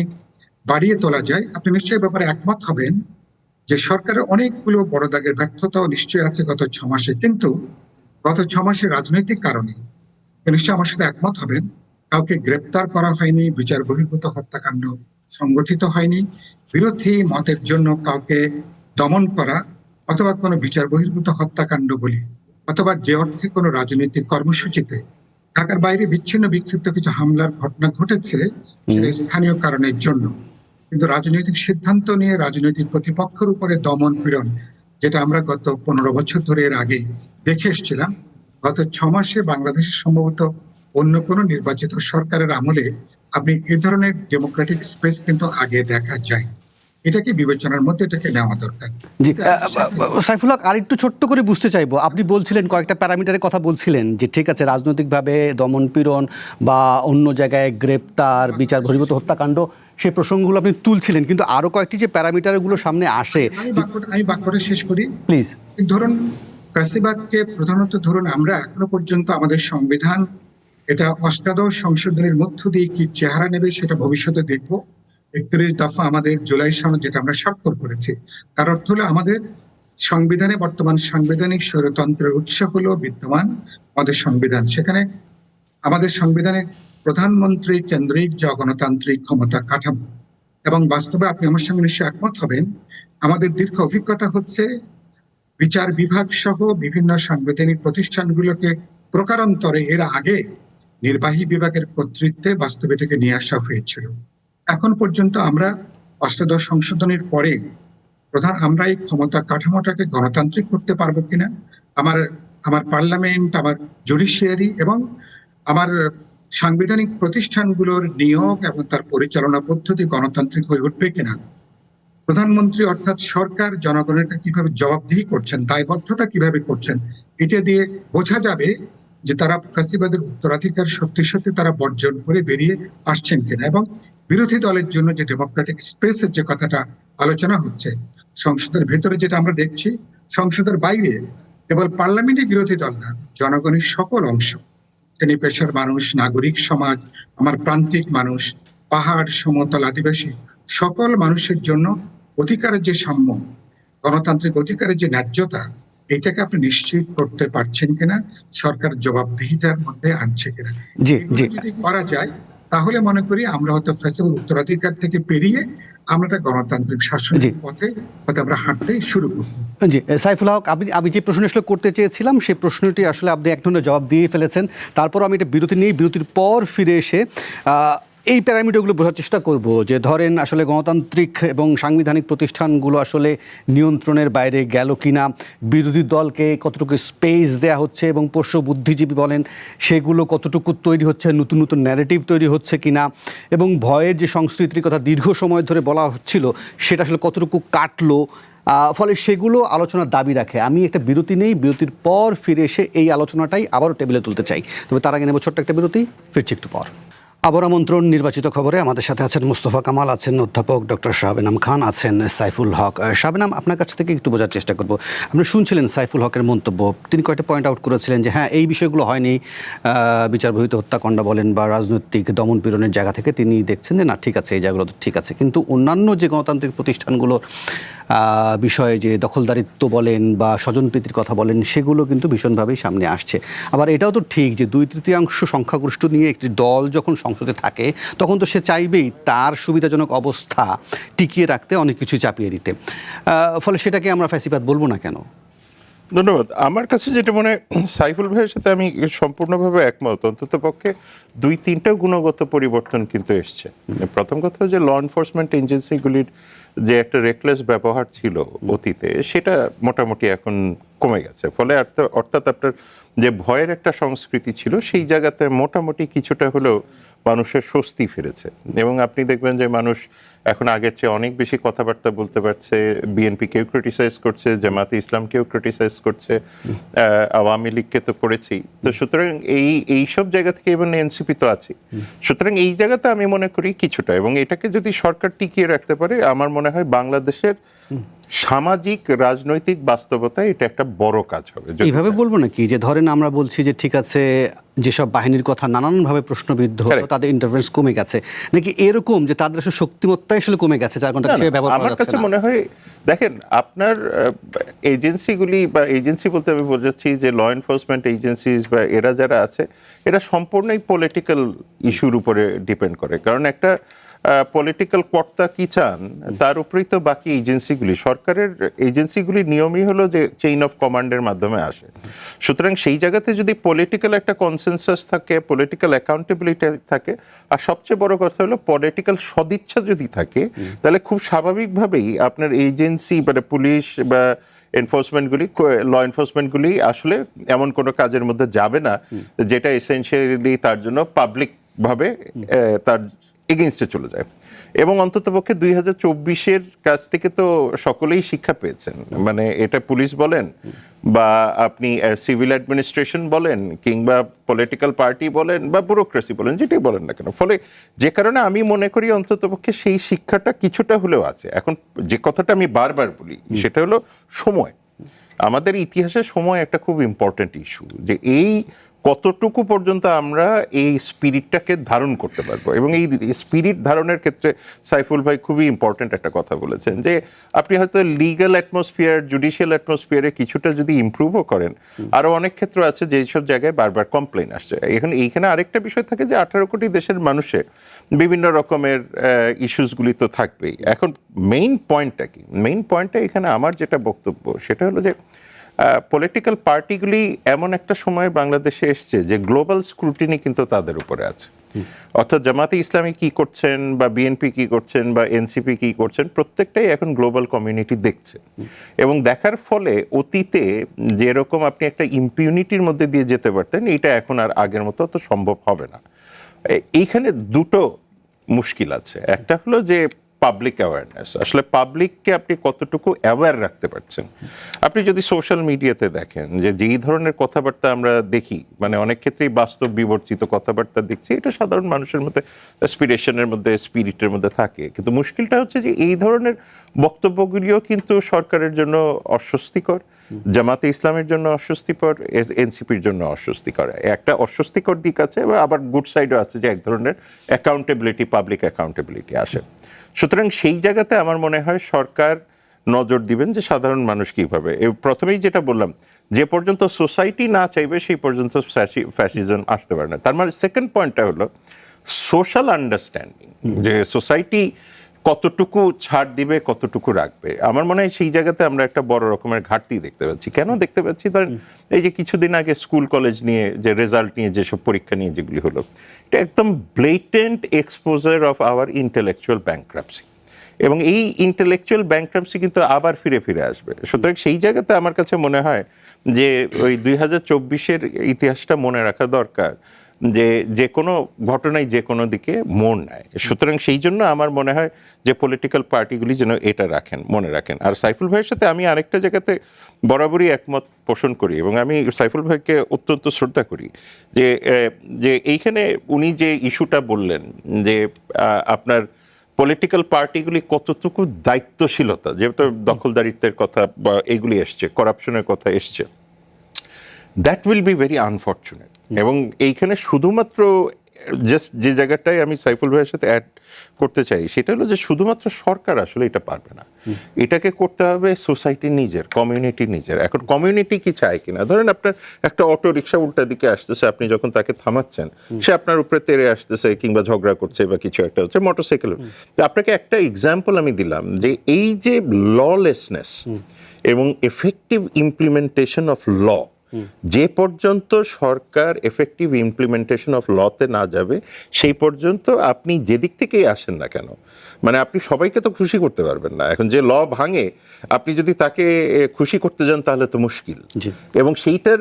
বাড়িয়ে তোলা যায়। আপনি নিশ্চয়ই ব্যাপারে একমত হবেন যে সরকারের অনেকগুলো বড় দাগের ব্যর্থতাও নিশ্চয়ই আছে গত 6 মাসে, কিন্তু গত 6 মাসে রাজনৈতিক কারণে নিশ্চয়ই আমার সাথে একমত হবেন, কাউকে গ্রেপ্তার করা হয়নি, বিচার বহির্ভূত হত্যাকাণ্ড সংগঠিত হয়নি, বিরোধী মতের জন্য কাউকে দমন করা, অথবা কোনো বিচার বহির্ভূত হত্যাকাণ্ড বলি, অথবা যে অর্থে কোনো রাজনৈতিক কর্মসূচিতে ঢাকার বাইরে বিচ্ছিন্ন বিক্ষিপ্ত কিছু হামলার ঘটনা ঘটেছে সেটা স্থানীয় কারণের জন্য, কিন্তু রাজনৈতিক সিদ্ধান্ত নিয়ে রাজনৈতিক প্রতিপক্ষের উপরে দমন পীড়ন, যেটা আমরা গত 15 বছর ধরে এর আগে দেখে এসেছিলাম, গত 6 মাসে বাংলাদেশে সম্ভবত অন্য কোনো নির্বাচিত সরকারের আমলে আপনি এ ধরনের ডেমোক্রেটিক স্পেস কিন্তু আগে দেখা যায়। এটাকে বিবেচনার মধ্যে এটাকে নেওয়া দরকার। জি, সাইফুল হক, আরেকটু ছোট্ট করে বুঝতে চাইবো, আপনি বলছিলেন কয়েকটা প্যারামিটারের কথা বলছিলেন যে ঠিক আছে রাজনৈতিকভাবে দমন পীড়ন বা অন্য জায়গায় গ্রেপ্তার, বিচার বহির্ভূত হত্যাকাণ্ড, সেই প্রসঙ্গগুলো আপনি তুলছিলেন, কিন্তু আরো কয়েকটি যে প্যারামিটারগুলো সামনে আসে, আমি বাক্যটা শেষ করি প্লিজ। ধরুন ফ্যাসিবাদকে প্রধানত ধরুন আমরা এখনো পর্যন্ত আমাদের সংবিধান এটা অষ্টাদশ সংশোধনের মধ্য দিয়ে কি চেহারা নেবে সেটা ভবিষ্যতে দেখবো। 31 দফা আমাদের জুলাই সনদ যেটা আমরা স্বাক্ষর করেছি, তার অর্থ হলো আমাদের সংবিধানে বর্তমান সাংবিধানিক স্বৈরতন্ত্রের উৎস হলো বিদ্যমান আমাদের সংবিধান। সেখানে আমাদের সংবিধানে প্রধানমন্ত্রী কেন্দ্রিক যে গণতান্ত্রিক ক্ষমতা কাঠামো, এবং বাস্তবে আপনি আমার সঙ্গে নিশ্চয়ই একমত হবেন, আমাদের দীর্ঘ অভিজ্ঞতা হচ্ছে বিচার বিভাগ সহ বিভিন্ন সাংবিধানিক প্রতিষ্ঠানগুলোকে প্রকারান্তরে এর আগে নির্বাহী বিভাগের কর্তৃত্বে বাস্তবে এটাকে নিয়ে আসা হয়েছিল। এখন পর্যন্ত আমরা অষ্টাদশ সংশোধনের পরে আমরা এই ক্ষমতা কাঠামোটাকে গণতান্ত্রিক করতে পারবো কিনা, আমার পার্লামেন্ট, আমার জুডিশিয়ারি এবং আমার সাংবিধানিক প্রতিষ্ঠানগুলোর নিয়োগ এবং তার পরিচালনা পদ্ধতি গণতান্ত্রিক হয়ে উঠবে কিনা, প্রধানমন্ত্রী অর্থাৎ সরকার জনগণের কাছে কিভাবে জবাবদিহি করছেন, দায়বদ্ধতা কিভাবে করছেন, এটা দিয়ে বোঝা যাবে যে তারা ফ্যাসিবাদের উত্তরাধিকার সত্যি সত্যি তারা বর্জন করে বেরিয়ে আসছেন কিনা। এবং বিরোধী দলের জন্য যে ডেমোক্রেটিক স্পেসের যে কথাটা আলোচনা হচ্ছে, সংসদের ভেতরে যেটা আমরা দেখছি, সংসদের বাইরে কেবল পার্লামেন্টে বিরোধী দল না, জনগণের সকল অংশ, শ্রেণী পেশার মানুষ, নাগরিক সমাজ, আমার প্রান্তিক মানুষ, পাহাড়, সমতল, আদিবাসী সকল মানুষের জন্য অধিকারের যে সাম্য, গণতান্ত্রিক অধিকারের যে ন্যায্যতা, এটাকে আপনি নিশ্চিত করতে পারছেন কিনা, সরকার জবাবদিহিতার মধ্যে আনছে কিনা। জি জি যদি করা যায় তাহলে মনে করি আমরা হয়তো ফ্যাসিবাদ উত্তরাধিকার থেকে পেরিয়ে আমরা একটা গণতান্ত্রিক শাসনের পথে হয়তো আমরা হাঁটতে শুরু করবো। জি সাইফুল হক, আমি যে প্রশ্ন আসলে করতে চেয়েছিলাম সেই প্রশ্নটি আসলে আপনি এক ধরনের জবাব দিয়ে ফেলেছেন। তারপর আমি এটা বিরতি নিয়ে বিরতির পর ফিরে এসে এই প্যারামিটারগুলো বোঝার চেষ্টা করব যে ধরেন আসলে গণতান্ত্রিক এবং সাংবিধানিক প্রতিষ্ঠানগুলো আসলে নিয়ন্ত্রণের বাইরে গেল কিনা, বিরোধী দলকে কতটুকু স্পেস দেয়া হচ্ছে এবং পোষ্য বুদ্ধিজীবী বলেন সেগুলো কতটুকু তৈরি হচ্ছে, নতুন নতুন ন্যারেটিভ তৈরি হচ্ছে কিনা, এবং ভয়ের যে সংস্কৃতির কথা দীর্ঘ সময় ধরে বলা হচ্ছিল সেটা আসলে কতটুকু কাটলো, ফলে সেগুলো আলোচনার দাবি রাখে। আমি একটা বিরতি নেই, বিরতির পর ফিরে এসে এই আলোচনাটাই আবারও টেবিলে তুলতে চাই। তবে তার আগে নেব ছোট্ট একটা বিরতি, ফিরছি একটু পর। আবার আমন্ত্রণ নির্বাচিত খবরে। আমাদের সাথে আছেন মুস্তফা কামাল, আছেন অধ্যাপক ডক্টর শাহবেনাম খান, আছেন সাইফুল হক। শাহবেনাম, আপনার কাছ থেকে একটু বোঝার চেষ্টা করব। আপনি শুনছিলেন সাইফুল হকের মন্তব্য, তিনি কয়েকটা পয়েন্ট আউট করেছিলেন যে হ্যাঁ এই বিষয়গুলো হয়নি, বিচার বহির্ভূত হত্যাকাণ্ড বলেন বা রাজনৈতিক দমন পীড়নের জায়গা থেকে তিনি দেখছেন যে না ঠিক আছে, এই জায়গাগুলো তো ঠিক আছে, কিন্তু অন্যান্য যে গণতান্ত্রিক প্রতিষ্ঠানগুলো বিষয়ে যে দখলদারিত্ব বলেন বা স্বজনপ্রীতির কথা বলেন সেগুলো কিন্তু ভীষণভাবেই সামনে আসছে। আবার এটাও তো ঠিক যে 2/3 সংখ্যাগরিষ্ঠ নিয়ে একটি দল যখন সংসদে থাকে তখন তো সে চাইবেই তার সুবিধাজনক অবস্থা টিকিয়ে রাখতে অনেক কিছু চাপিয়ে দিতে, ফলে সেটাকে আমরা ফ্যাসিবাদ বলবো না কেন? ধন্যবাদ। আমার কাছে যেটা মনে হয়, সাইফুল ভাইয়ের সাথে আমি সম্পূর্ণভাবে একমত। অন্তত পক্ষে 2-3টা গুণগত পরিবর্তন কিন্তু এসছে। প্রথম কথা যে ল এনফোর্সমেন্ট এজেন্সিগুলির যে একটা রেকলেস ব্যবহার ছিল অতীতে, সেটা মোটামুটি এখন কমে গেছে। ফলে অর্থাৎ আপনার যে ভয়ের একটা সংস্কৃতি ছিল সেই জায়গাতে মোটামুটি কিছুটা হলেও মানুষের স্বস্তি ফিরেছে। এবং আপনি দেখবেন যে মানুষ এখন আগের চেয়ে অনেক বেশি কথাবার্তা বলতে পারছে। বিএনপিকেও ক্রিটিসাইজ করছে, জামাতে ইসলামকেও ক্রিটিসাইজ করছে, আওয়ামী লীগকে তো পড়েছি। তো সুতরাং এইসব জায়গা থেকে এবং এনসিপি তো আছে। সুতরাং এই জায়গাতে আমি মনে করি কিছুটা, এবং এটাকে যদি সরকার টিকিয়ে রাখতে পারে, আমার মনে হয় বাংলাদেশের সামাজিক রাজনৈতিক বাস্তবতায় এটা একটা বড় কাজ হবে। এইভাবে বলবো নাকি যে ধরেন আমরা বলছি যে ঠিক আছে যেসব বাহিনীর কথা নানানভাবে প্রশ্নবিদ্ধ হতো তাদের ইন্টারফারেন্স কমে গেছে, নাকি এরকম যে তাদের আসলে শক্তিমত্তা আসলে কমে গেছে যার কারণে সে ব্যবহার করা আমার যাচ্ছে কাছে না? মনে হয় দেখেন আপনার এজেন্সিগুলি বা এজেন্সি বলতে আমি বোঝাচ্ছি যে ল এনফোর্সমেন্ট এজেন্সিস বা এরা যারা আছে এরা সম্পূর্ণই পলিটিক্যাল ইস্যুর উপরে ডিপেন্ড করে। কারণ একটা পলিটিক্যাল কর্তা কি চান তার উপরেই তো বাকি এজেন্সিগুলি, সরকারের এজেন্সিগুলির নিয়মই হলো যে চেইন অফ কমান্ডের মাধ্যমে আসে। সুতরাং সেই জায়গাতে যদি পলিটিক্যাল একটা কনসেনসাস থাকে, পলিটিক্যাল অ্যাকাউন্টেবিলিটি থাকে, আর সবচেয়ে বড় কথা হলো পলিটিক্যাল সদিচ্ছা যদি থাকে, তাহলে খুব স্বাভাবিকভাবেই আপনার এজেন্সি মানে পুলিশ বা এনফোর্সমেন্টগুলি, ল এনফোর্সমেন্টগুলি আসলে এমন কোনো কাজের মধ্যে যাবে না যেটা এসেনশিয়ালি তার জন্য পাবলিকভাবে তার এগেইনস্টে চলে যায়। এবং অন্ততপক্ষে 2024-এর কাছ থেকে তো সকলেই শিক্ষা পেয়েছেন, মানে এটা পুলিশ বলেন বা আপনি সিভিল অ্যাডমিনিস্ট্রেশন বলেন কিংবা পলিটিক্যাল পার্টি বলেন বা ব্যুরোক্রেসি বলেন, যেটাই বলেন না কেন। ফলে যে কারণে আমি মনে করি অন্ততপক্ষে সেই শিক্ষাটা কিছুটা হলেও আছে। এখন যে কথাটা আমি বারবার বলি সেটা হলো সময়। আমাদের ইতিহাসের সময় একটা খুব ইম্পর্টেন্ট ইস্যু, যে এই কতটুকু পর্যন্ত আমরা এই স্পিরিটটাকে ধারণ করতে পারবো। এবং এই স্পিরিট ধারণের ক্ষেত্রে সাইফুল ভাই খুবই ইম্পর্টেন্ট একটা কথা বলেছেন, যে আপনি হয়তো লিগ্যাল অ্যাটমসফিয়ার, জুডিশিয়াল অ্যাটমসফিয়ারে কিছুটা যদি ইমপ্রুভও করেন, আরও অনেক ক্ষেত্র আছে যেসব জায়গায় বারবার কমপ্লেন আসছে। এখন এইখানে আরেকটা বিষয় থাকে যে 18 কোটি দেশের মানুষের বিভিন্ন রকমের ইস্যুসগুলি তো থাকবেই। এখন মেইন পয়েন্টটা কি? মেইন পয়েন্টটা এখানে আমার যেটা বক্তব্য সেটা হলো যে পলিটিক্যাল পার্টিগুলি এমন একটা সময় বাংলাদেশে এসছে যে গ্লোবাল স্ক্রুটিনি কিন্তু তাদের উপরে আছে। অর্থাৎ জামাতে ইসলামী কি করছেন, বা বিএনপি কি করছেন, বা এনসিপি কি করছেন, প্রত্যেকটাই এখন গ্লোবাল কমিউনিটি দেখছে। এবং দেখার ফলে অতীতে যেরকম আপনি একটা ইম্পিউনিটির মধ্যে দিয়ে যেতে পারতেন, এটা এখন আর আগের মতো তো সম্ভব হবে না। এইখানে দুটো মুশকিল আছে। একটা হলো যে পাবলিক অ্যাওয়ারনেস, আসলে পাবলিককে আপনি কতটুকু অ্যাওয়্যার রাখতে পারছেন। আপনি যদি সোশ্যাল মিডিয়াতে দেখেন যে যেই ধরনের কথাবার্তা আমরা দেখি, মানে অনেক ক্ষেত্রেই বাস্তব বিবর্তিত কথাবার্তা দেখছি, এটা সাধারণ মানুষের মধ্যে অ্যাসপিরেশনের মধ্যে, স্পিরিটের মধ্যে থাকে। কিন্তু মুশকিলটা হচ্ছে যে এই ধরনের বক্তব্যগুলিও কিন্তু সরকারের জন্য অস্বস্তিকর, জামাতে ইসলামের জন্য অস্বস্তিকর, এনসিপির জন্য অস্বস্তিকর। একটা অস্বস্তিকর দিক আছে, আবার গুড সাইডও আছে, যে এক ধরনের অ্যাকাউন্টেবিলিটি, পাবলিক অ্যাকাউন্টেবিলিটি আসে। সুতরাং সেই জায়গাতে আমার মনে হয় সরকার নজর দিবেন যে সাধারণ মানুষ কীভাবে, প্রথমেই যেটা বললাম, যে পর্যন্ত সোসাইটি না চাইবে সেই পর্যন্ত ফ্যাসিজম আসতে পারে না। তার মানে সেকেন্ড পয়েন্টটা হলো সোশ্যাল আন্ডারস্ট্যান্ডিং, যে সোসাইটি কতটুকু ছাড় দিবে, কতটুকু রাখবে। আমার মনে হয় সেই জায়গাতে আমরা একটা বড় রকমের ঘাটতি দেখতে পাচ্ছি। কেন দেখতে পাচ্ছি? ধরেন এই যে কিছুদিন আগে স্কুল কলেজ নিয়ে যে রেজাল্ট নিয়ে যেসব পরীক্ষা নিয়ে যেগুলি হলো, এটা একদম ব্লেটেন্ট exposure of our intellectual bankruptcy. এবং এই ইন্টেলেকচুয়াল ব্যাংক্রাপসি কিন্তু আবার ফিরে ফিরে আসবে। সুতরাং সেই জায়গাতে আমার কাছে মনে হয় যে ওই 2024-এর ইতিহাসটা মনে রাখা দরকার, যে যে কোনো ঘটনায় যে কোনো দিকে মোড় নেয়। সুতরাং সেই জন্য আমার মনে হয় যে পলিটিক্যাল পার্টিগুলি যেন এটা মনে রাখেন। আর সাইফুল ভাইয়ের সাথে আমি আরেকটা জায়গাতে বরাবরই একমত পোষণ করি, এবং আমি সাইফুল ভাইকে অত্যন্ত শ্রদ্ধা করি, যে এইখানে উনি যে ইস্যুটা বললেন, যে আপনার পলিটিক্যাল পার্টিগুলি কতটুকু দায়িত্বশীলতা, যেহেতু দখলদারিত্বের কথা বা এগুলি এসছে, করাপশনের কথা এসছে, that will be very unfortunate. এবং এইখানে শুধুমাত্র জাস্ট যে জায়গাটায় আমি সাইফুল ভাইয়ের সাথে অ্যাড করতে চাই, সেটা হলো যে শুধুমাত্র সরকার আসলে এটা পারবে না, এটাকে করতে হবে সোসাইটি নিজের, কমিউনিটি নিজের। এখন কমিউনিটি কি চায় কিনা, ধরেন আপনার একটা অটো রিক্সা উল্টা দিকে আসতেছে, আপনি যখন তাকে থামাচ্ছেন, সে আপনার উপরে তেড়ে আসতেছে কিংবা ঝগড়া করছে বা কিছু একটা হচ্ছে, মোটরসাইকেল। তো আপনাকে একটা এক্সাম্পল আমি দিলাম, যে এই যে ললেসনেস এবং এফেক্টিভ ইমপ্লিমেন্টেশন অফ ল, যে পর্যন্ত সরকার এফেক্টিভ ইমপ্লিমেন্টেশন অফ লতে না যাবে, সেই পর্যন্ত আপনি যেদিক থেকেই আসেন না কেন, মানে আপনি সবাইকে তো খুশি করতে পারবেন না। এখন যে ল ভাঙে, আপনি যদি তাকে খুশি করতে যান তাহলে তো মুশকিল। এবং সেইটার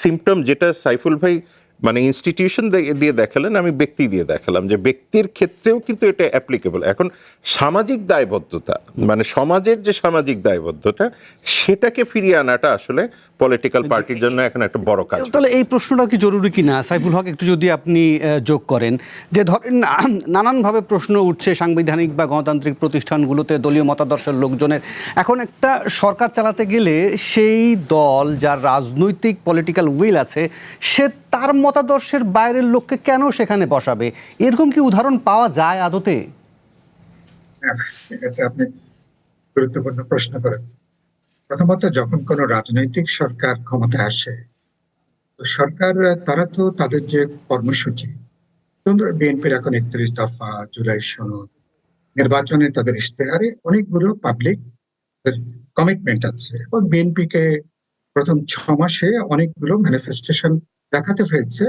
সিমটম যেটা সাইফুল ভাই মানে ইনস্টিটিউশন দিয়ে দেখালেন, আমি ব্যক্তি দিয়ে দেখালাম, যে ব্যক্তির ক্ষেত্রেও কিন্তু এটা অ্যাপ্লিকেবল। এখন সামাজিক দায়বদ্ধতা, মানে সমাজের যে সামাজিক দায়বদ্ধতা, সেটাকে ফিরিয়ে আনাটা আসলে পলিটিক্যাল পার্টির জন্য এখন একটা বড় কাজ। তাহলে এই প্রশ্নটা কি জরুরি কিনা সাইফুল হক, একটু যদি আপনি যোগ করেন, যে ধরেন নানানভাবে প্রশ্ন উঠছে সাংবিধানিক বা গণতান্ত্রিক প্রতিষ্ঠানগুলোতে দলীয় মতাদর্শের লোকজনের। এখন একটা সরকার চালাতে গেলে সেই দল যার রাজনৈতিক পলিটিক্যাল উইল আছে, সে তার মতাদর্শের বাইরের লোককে কেন সেখানে বসাবে? এরকম কি উদাহরণ পাওয়া যায় আদতে? ঠিক আছে, আপনি গুরুত্বপূর্ণ প্রশ্ন করেছেন। প্রথমত, যখন কোনো রাজনৈতিক সরকার ক্ষমতায় আসে, তো সরকার তারা তো তাদের যে কর্মসূচি, বিএনপির এখন 31 দফা, জুলাই সনদ, নির্বাচনে তাদের ইশতেহারে অনেকগুলো পাবলিক কমিটমেন্ট আছে, এবং বিএনপিকে প্রথম 6 মাসে অনেকগুলো ম্যানিফেস্টেশন দেখাতে হয়েছে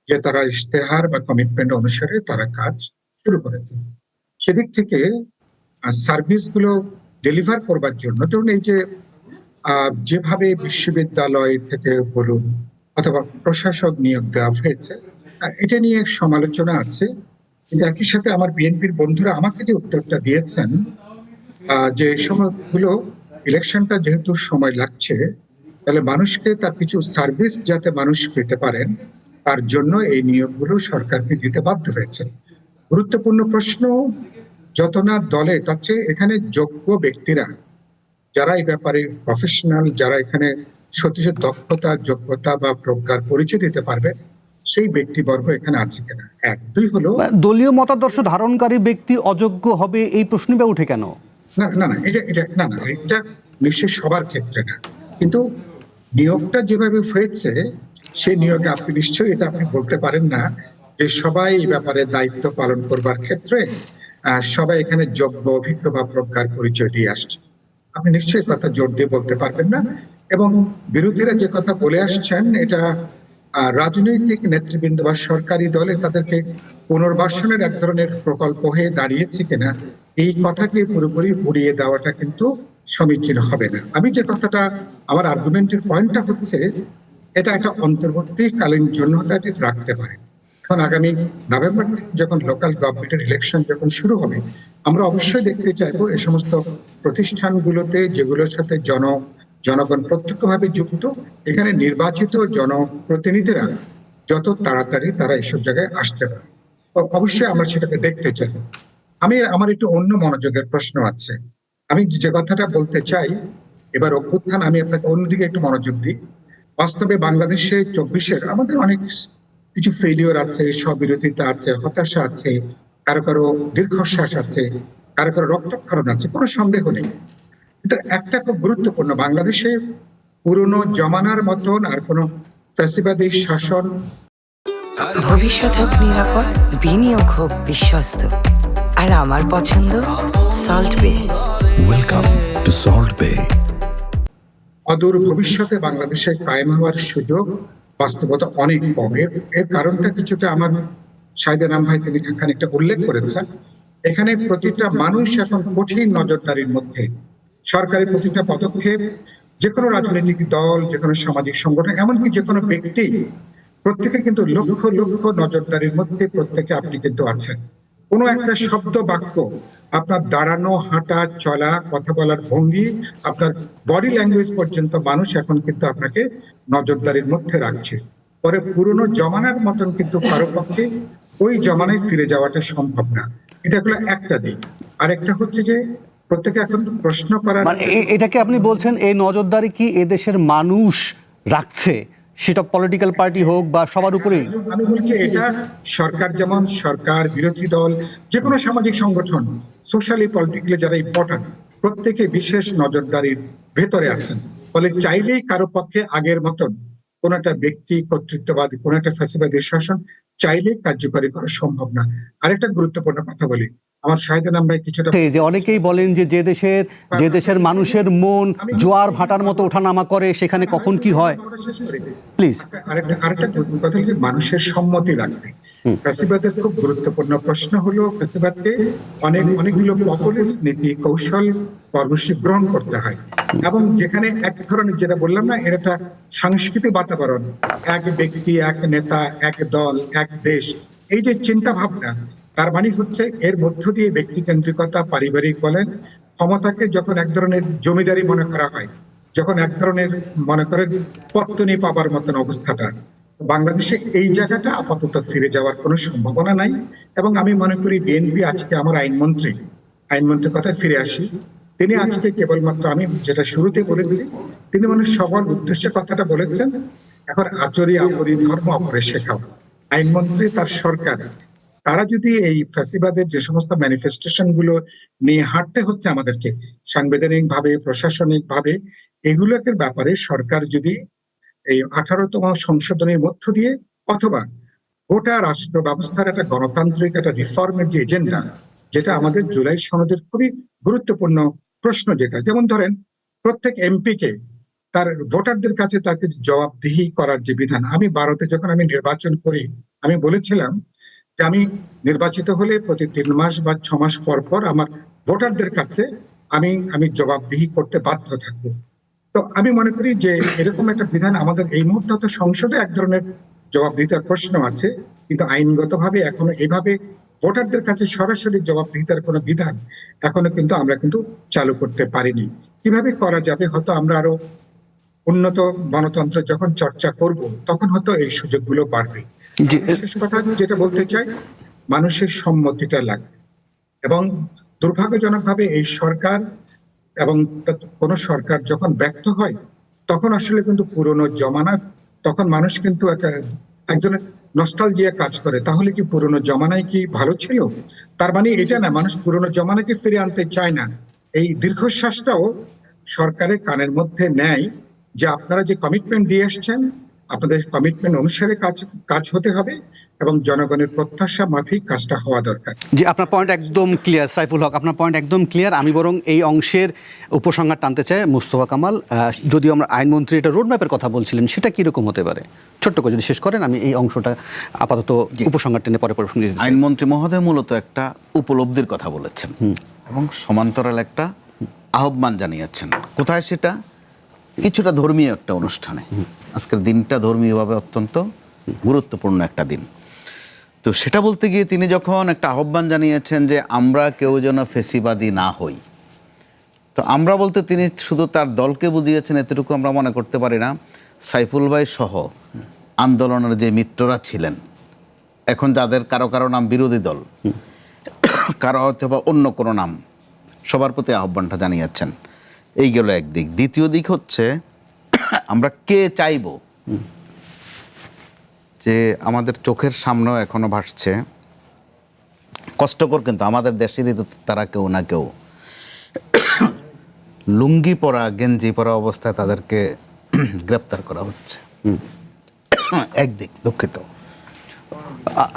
যে তারা ইশতেহার বা কমিটমেন্ট অনুসারে তারা কাজ শুরু করেছে। সেদিক থেকে সার্ভিসগুলো ডেলিভার করবার জন্য, ধরুন এই যে যেভাবে বিশ্ববিদ্যালয় থেকে বলুন অথবা প্রশাসক নিয়োগ দেওয়া হয়েছে, এটা নিয়ে সমালোচনা আছে। কিন্তু একই সাথে আমার বিএনপির বন্ধুরা আমাকে যে উত্তরটা দিয়েছেন, যে সময়গুলো ইলেকশনটা যেহেতু সময় লাগছে, তাহলে মানুষকে তার কিছু সার্ভিস যাতে মানুষ পেতে পারেন, তার জন্য এই নিয়োগগুলো সরকারকে দিতে বাধ্য হয়েছে। গুরুত্বপূর্ণ প্রশ্ন, যত না দলে, তার চেয়ে এখানে যোগ্য ব্যক্তিরা যারা এই ব্যাপারে প্রফেশনাল, যারা এখানে সত্যি দক্ষতা, যোগ্যতা বা প্রজ্ঞার পরিচয় দিতে পারবে, সেই ব্যক্তিবর্গ এখানে আছে কিনা। এক, দুই হলো দলীয় মতাদর্শ ধারণকারী ব্যক্তি অযোগ্য হবে এই প্রশ্নটা উঠে কেন? না না না এটা নিশ্চয়ই সবার ক্ষেত্রে না, কিন্তু নিয়োগটা যেভাবে হয়েছে সেই নিয়োগে আপনি নিশ্চয়ই এটা আপনি বলতে পারেন না যে সবাই এই ব্যাপারে দায়িত্ব পালন করবার ক্ষেত্রে সবাই এখানে যোগ্য, অভিজ্ঞ বা প্রজ্ঞার পরিচয় দিয়ে আসছে। আপনি নিশ্চয়ই কথা জোর দিয়ে বলতে পারবেন না। এবং বিরোধীরা যে কথা বলে আসছেন, এটা রাজনৈতিক নেতৃবৃন্দ বা সরকারি দলে তাদেরকে পুনর্বাসনের এক ধরনের প্রকল্প হয়ে দাঁড়িয়েছে কিনা, এই কথাকে পুরোপুরি উড়িয়ে দেওয়াটা কিন্তু সমীচীন হবে না। আমি যে কথাটা, আমার আর্গুমেন্টের পয়েন্টটা হচ্ছে, এটা একটা অন্তর্বর্তীকালীন জন্য রাখতে পারে। এখন আগামী নভেম্বর যখন লোকাল গভর্নমেন্টের ইলেকশন যখন শুরু হবে, আমরা অবশ্যই দেখতে চাইবো এই সমস্ত প্রতিষ্ঠানগুলোতে যেগুলোর সাথে জনগণ প্রত্যক্ষভাবে যুক্ত, এখানে নির্বাচিত জনপ্রতিনিধিরা যত তাড়াতাড়ি তারা এসব জায়গায় আসতে পারে। অবশ্যই আমরা সেটাকে দেখতে চাই। আমার একটু অন্য মনোযোগের প্রশ্ন আছে। আমি যে কথাটা বলতে চাই, এবার অভ্যুত্থান, আমি আপনাকে অন্যদিকে একটু মনোযোগ দিই। বাস্তবে বাংলাদেশে 24-এর আমাদের অনেক কিছু ফেলিওর আছে, স্ববিরোধিতা আছে, হতাশা আছে, কারো কারো দীর্ঘশ্বাস আছে, কারো কারো রক্তক্ষরণ আছে, কোনো সন্দেহ নেই। এটা একটা খুব গুরুত্বপূর্ণ, বাংলাদেশে পুরনো জমানার মতন আর কোনো ফ্যাসিবাদী শাসন। ভবিষ্যৎ হোক নিরাপদ, বিনিয়োগ হোক বিশ্বস্ত, আর আমার পছন্দ সল্ট বে। Welcome to Salt Bay. অদূর ভবিষ্যতে বাংলাদেশে কায়েম হওয়ার সুযোগ বাস্তবতা অনেক কম। এর কারণটা কিছুটা আমার শাহিদ এনাম ভাই তিনি খানিকটা উল্লেখ করেছেন। এখানে প্রতিটা মানুষ এখন কঠিন নজরদারির মধ্যে। সরকারি প্রতিটা পদক্ষেপ, যে কোনো রাজনৈতিক দল, যে কোনো সামাজিক সংগঠন, এমনকি যে কোনো ব্যক্তি, প্রত্যেকে কিন্তু লক্ষ লক্ষ নজরদারির মধ্যে প্রত্যেকে আপনি কিন্তু আছেন। কোনো একটা শব্দ বাক্য, আপনার দাঁড়ানো, হাঁটা, চলা, কথা বলার ভঙ্গি, আপনার বডি ল্যাঙ্গুয়েজ পর্যন্ত মানুষ এখন কিন্তু আপনাকে নজরদারির মধ্যে রাখছে। পরে পুরনো জমানার মতন কিন্তু কারো পক্ষে ওই জমানায় ফিরে যাওয়াটা সম্ভব না। এটা হলো একটা দিক। আর একটা হচ্ছে যে প্রত্যেকে এখন প্রশ্ন করার, মানে এটাকে আপনি বলছেন এই নজরদারি কি এদেশের মানুষ রাখছে, সেটা পলিটিক্যাল পার্টি হোক বা সবার উপরেই? আমি বলছি এটা সরকার, যেমন সরকার, বিরোধী দল, যে কোনো সামাজিক সংগঠন, সোশ্যালি পলিটিক্যালি যারা ইম্পর্টেন্ট, প্রত্যেকে বিশেষ নজরদারির ভেতরে আছেন। ফলে চাইলেই কারো পক্ষে আগের মতন কোন একটা ব্যক্তি কর্তৃত্ববাদী, কোন একটা ফ্যাসিবাদী শাসন চাইলেই কার্যকরী করা সম্ভব না। আরেকটা গুরুত্বপূর্ণ কথা বলি, আমার শাহিদ এনাম ভাই কিছুটা, যে অনেকেই বলেন যে দেশের মানুষের মন জোয়ার ভাটার মতো ওঠানামা করে, সেখানে কখন কি হয়। শেষ করি প্লিজ। আরেকটা কথা হচ্ছে মানুষের সম্মতি লাগবে। ফ্যাসিবাদের খুব গুরুত্বপূর্ণ প্রশ্ন হলো, ফ্যাসিবাদকে অনেকগুলো পপুলিস্ট নীতি, কৌশল, কর্মসূচি গ্রহণ করতে হয়, এবং যেখানে এক ধরনের, যেটা বললাম না, এর একটা সাংস্কৃতিক বাতাবরণ, এক ব্যক্তি, এক নেতা, এক দল, এক দেশ, এই যে চিন্তা ভাবনা, তার মানে হচ্ছে এর মধ্য দিয়ে ব্যক্তিকেন্দ্রিকতা, পারিবারিক বলেন, ক্ষমতাকে যখন এক ধরনের জমিদারি মনে করা হয়, যখন এক ধরনের মনে করেন পত্তনি পাবার মতন অবস্থাটা, বাংলাদেশে এই জায়গাটা আপাতত ফিরে যাওয়ার কোনো সম্ভাবনা নাই। এবং আমি মনে করি বিএনপি আজকে, আমার আইনমন্ত্রীর কথায় ফিরে আসি, তিনি আজকে কেবলমাত্র, আমি যেটা শুরুতে বলেছি, তিনি সবার উদ্দেশ্যে কথাটা বলেছেন, এখন আচরি আপরি ধর্ম অপরে শেখাও। আইনমন্ত্রী, তার সরকার, তারা যদি এই ফ্যাসিবাদের যে সমস্ত ম্যানিফেস্টেশন গুলো নিয়ে হাঁটতে হচ্ছে আমাদেরকে, সাংবিধানিক ভাবে, প্রশাসনিক ভাবে, এগুলোকে ব্যাপারে সরকার যদি এই 18তম সংশোধনের মধ্য দিয়ে, অথবা গোটা রাষ্ট্র ব্যবস্থার একটা গণতান্ত্রিক একটা রিফর্মের যে এজেন্ডা, যেটা আমাদের জুলাই সনদের খুবই গুরুত্বপূর্ণ প্রশ্ন, যেটা যেমন ধরেন প্রত্যেক এমপিকে তার ভোটারদের কাছে তাকে জবাবদিহি করার যে বিধান। আমি 12তে যখন আমি নির্বাচন করি, আমি বলেছিলাম যে আমি নির্বাচিত হলে প্রতি 3 মাস বা 6 মাস পর পর আমার ভোটারদের কাছে আমি জবাবদিহি করতে বাধ্য থাকবো। তো আমি মনে করি যে এরকম একটা বিধান আমাদের এই মুহূর্তে তো সংসদে এক ধরনের জবাবদিহিতার প্রশ্ন আছে, কিন্তু আইনগতভাবে এখনো এইভাবে ভোটারদের কাছে সরাসরি জবাবদিহিতার কোনো বিধান এখনো কিন্তু আমরা চালু করতে পারিনি। কিভাবে করা যাবে, হয়তো আমরা আরো উন্নত গণতন্ত্র যখন চর্চা করব, তখন হয়তো এই সুযোগগুলো বাড়বে। বিশেষ কথা যেটা বলতে চাই, মানুষের সম্মতিটা লাগবে। এবং দুর্ভাগ্যজনকভাবে এই সরকার এবং কোন সরকার যখন ব্যর্থ হয় তখন আসলে কিন্তু পুরনো জমানা, তখন মানুষ কিন্তু একজনের নস্টালজিয়া কাজ করে। তাহলে কি পুরনো জমানায় কি ভালো ছিল? তার মানে এটা না, মানুষ পুরনো জমানাকে ফিরে আনতে চায় না। এই দীর্ঘশ্বাসটাও সরকারের কানের মধ্যে নেয় যে আপনারা যে কমিটমেন্ট দিয়ে আসছেন, আপনাদের কমিটমেন্ট অনুসারে কাজ হতে হবে এবং জনগণের প্রত্যাশা মাফিক কাজটা হওয়া দরকার। জি, আপনার পয়েন্ট একদম ক্লিয়ার সাইফুল হক, আপনার পয়েন্ট একদম ক্লিয়ার। আমি বরং এই অংশের উপসংহার টানতে চাই মুস্তফা কামাল। যদিও আমরা আইনমন্ত্রী এটা রোডম্যাপের কথা বলছিলেন, সেটা কীরকম হতে পারে ছোট্ট করে যদি শেষ করেন, আমি এই অংশটা আপাতত উপসংহার টেনে পরে পরে শুনে দিচ্ছি। আইনমন্ত্রী মহোদয় মূলত একটা উপলব্ধির কথা বলেছেন এবং সমান্তরাল একটা আহ্বান জানিয়েছেন। কোথায় সেটা? কিছুটা ধর্মীয় একটা অনুষ্ঠানে। আজকের দিনটা ধর্মীয়ভাবে অত্যন্ত গুরুত্বপূর্ণ একটা দিন। তো সেটা বলতে গিয়ে তিনি যখন একটা আহ্বান জানিয়েছেন যে আমরা কেউ যেন ফেসিবাদী না হই, তো আমরা বলতে তিনি শুধু তার দলকে বুঝিয়েছেন এতটুকু আমরা মনে করতে পারি না। সাইফুল ভাই সহ আন্দোলনের যে মিত্ররা ছিলেন, এখন যাদের কারো কারো নাম বিরোধী দল, কারো হয়তো বা অন্য কোনো নাম, সবার প্রতি আহ্বানটা জানিয়েছেন। এই গেল একদিক। দ্বিতীয় দিক হচ্ছে আমরা কে চাইব যে আমাদের চোখের সামনেও এখনো ভাসছে, কষ্টকর কিন্তু আমাদের দেশেরই তো তারা কেউ না কেউ, লুঙ্গি পরা গেঞ্জি পরা অবস্থায় তাদেরকে গ্রেপ্তার করা হচ্ছে। একদিক, দুঃখিত।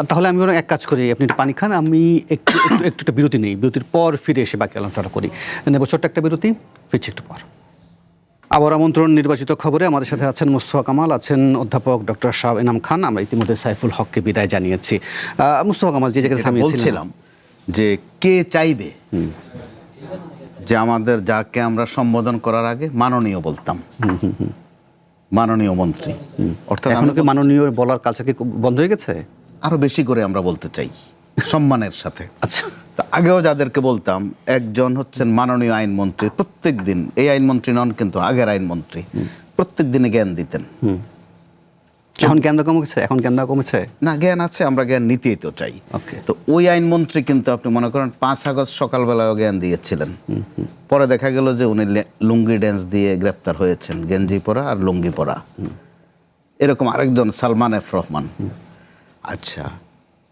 তাহলে আমি বরং এক কাজ করি, আপনি একটু পানি খান, আমি একটু একটা বিরতি নেই, বিরতির পর ফিরে এসে বাকি আলোচনা করি। নেব ছোট্ট একটা বিরতি, ফিরছি একটু পর। আবার আমন্ত্রণ নির্বাচিত খবরে। আমাদের সাথে আছেন মুস্তফা কামাল, আছেন অধ্যাপক ডক্টর শাহ এনাম খান। আমরা ইতিমধ্যে সাইফুল হককে বিদায় জানিয়েছি। মুস্তফা কামাল, যে জায়গায় আমি বলছিলাম যে কে চাইবে যে আমাদের যাকে আমরা সম্বোধন করার আগে মাননীয় বলতাম, মাননীয় মন্ত্রী, অর্থাৎ এখনো কি মাননীয় বলার কালচার কি বন্ধ হয়ে গেছে? আরো বেশি করে আমরা বলতে চাই সম্মানের সাথে। আচ্ছা, তা আগেও যাদেরকে বলতাম, একজন হচ্ছেন মাননীয় আইনমন্ত্রী, প্রত্যেক দিন, এই আইনমন্ত্রী নন কিন্তু আগের আইনমন্ত্রী, প্রত্যেক দিনে জ্ঞান দিতেন। এখন জ্ঞান দেওয়া কমেছে? এখন জ্ঞান দেওয়া কমেছে না, জ্ঞান আছে, আমরা জ্ঞান নিতেই তো চাই। ওকে। তো ওই আইনমন্ত্রী কিন্তু আপনি মনে করেন 5 আগস্ট সকালবেলাও জ্ঞান দিয়েছিলেন। পরে দেখা গেল যে উনি লুঙ্গি ড্যান্স দিয়ে গ্রেপ্তার হয়েছেন, গেঞ্জি পরা আর লুঙ্গি পরা। এরকম আরেকজন সালমান এফ রহমান। আচ্ছা,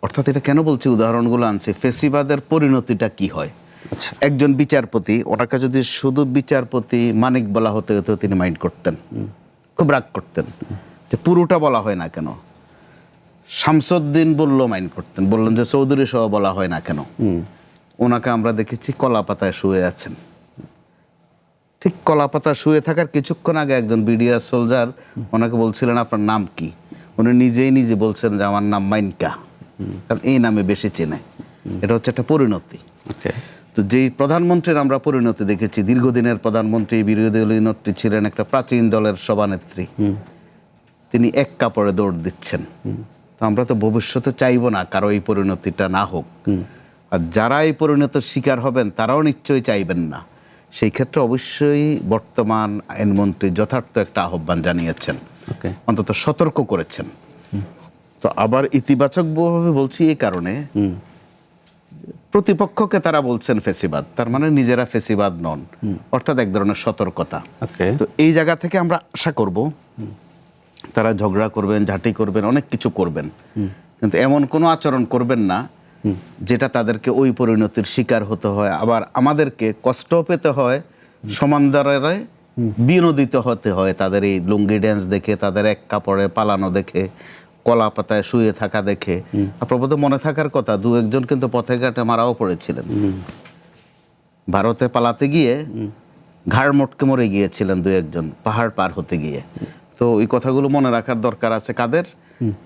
অর্থাৎ এটা কেন বলছি, উদাহরণগুলো আনছি, ফেসিবাদের পরিণতিটা কি হয়। আচ্ছা, একজন বিচারপতি, ওনাকে যদি শুধু বিচারপতি মানিক বলা হতে হতো তিনি মাইন্ড করতেন, খুব রাগ করতেন যে পুরোটা বলা হয় না কেন। শামসুদ্দিন বললো মাইন্ড করতেন, বললেন যে চৌধুরী সহ বলা হয় না কেন। ওনাকে আমরা দেখেছি কলা পাতায় শুয়ে আছেন। ঠিক কলা পাতা শুয়ে থাকার কিছুক্ষণ আগে একজন বিডিআর সোলজার ওনাকে বলছিলেন আপনার নাম কি, উনি নিজে বলছেন যে আমার নাম মাইনকা, কারণ এই নামে বেশি চেনে। এটা হচ্ছে একটা পরিণতি। ওকে। তো যেই প্রধানমন্ত্রীর আমরা পরিণতি দেখেছি, দীর্ঘদিনের প্রধানমন্ত্রী, বিরোধী দলীয় নেত্রী ছিলেন, একটা প্রাচীন দলের সভানেত্রী, তিনি এক কাপড়ে দৌড় দিচ্ছেন। তো আমরা তো ভবিষ্যতে চাইবো না কারো এই পরিণতিটা না হোক, আর যারা এই পরিণতির শিকার হবেন তারাও নিশ্চয়ই চাইবেন না। সেই ক্ষেত্রে অবশ্যই বর্তমান আইনমন্ত্রী যথার্থ একটা আহ্বান জানিয়েছেন, ওকে, অন্তত সতর্ক করেছেন। তো আবার ইতিবাচকভাবে বলছি এই কারণে, প্রতিপক্ষকে তারা বলছেন ফেসিবাদ, তার মানে নিজেরা ফেসিবাদ নন, অর্থাৎ এক ধরনের সতর্কতা। ওকে। তো এই জায়গা থেকে আমরা আশা করব তারা ঝগড়া করবেন, ঝাঁটি করবেন, অনেক কিছু করবেন, কিন্তু এমন কোনো আচরণ করবেন না যেটা তাদেরকে ওই পরিণতির শিকার হতে হয়, আবার আমাদেরকে কষ্ট পেতে হয়, সমান্তরালে বিনোদিত হতে হয় তাদের এই লুঙ্গি ড্যান্স দেখে, তাদের এক কাপড়ে পালানো দেখে, কলা পাতায় শুয়ে থাকা দেখে। আপনার মনে থাকার কথা, 2-1 কিন্তু পথে ঘাটে মারাও পড়েছিলেন, ভারতে পালাতে গিয়ে ঘাড় মোটকে মরে গিয়েছিলেন 2-1 পাহাড় পার হতে গিয়ে। তো ওই কথাগুলো মনে রাখার দরকার আছে কাদের,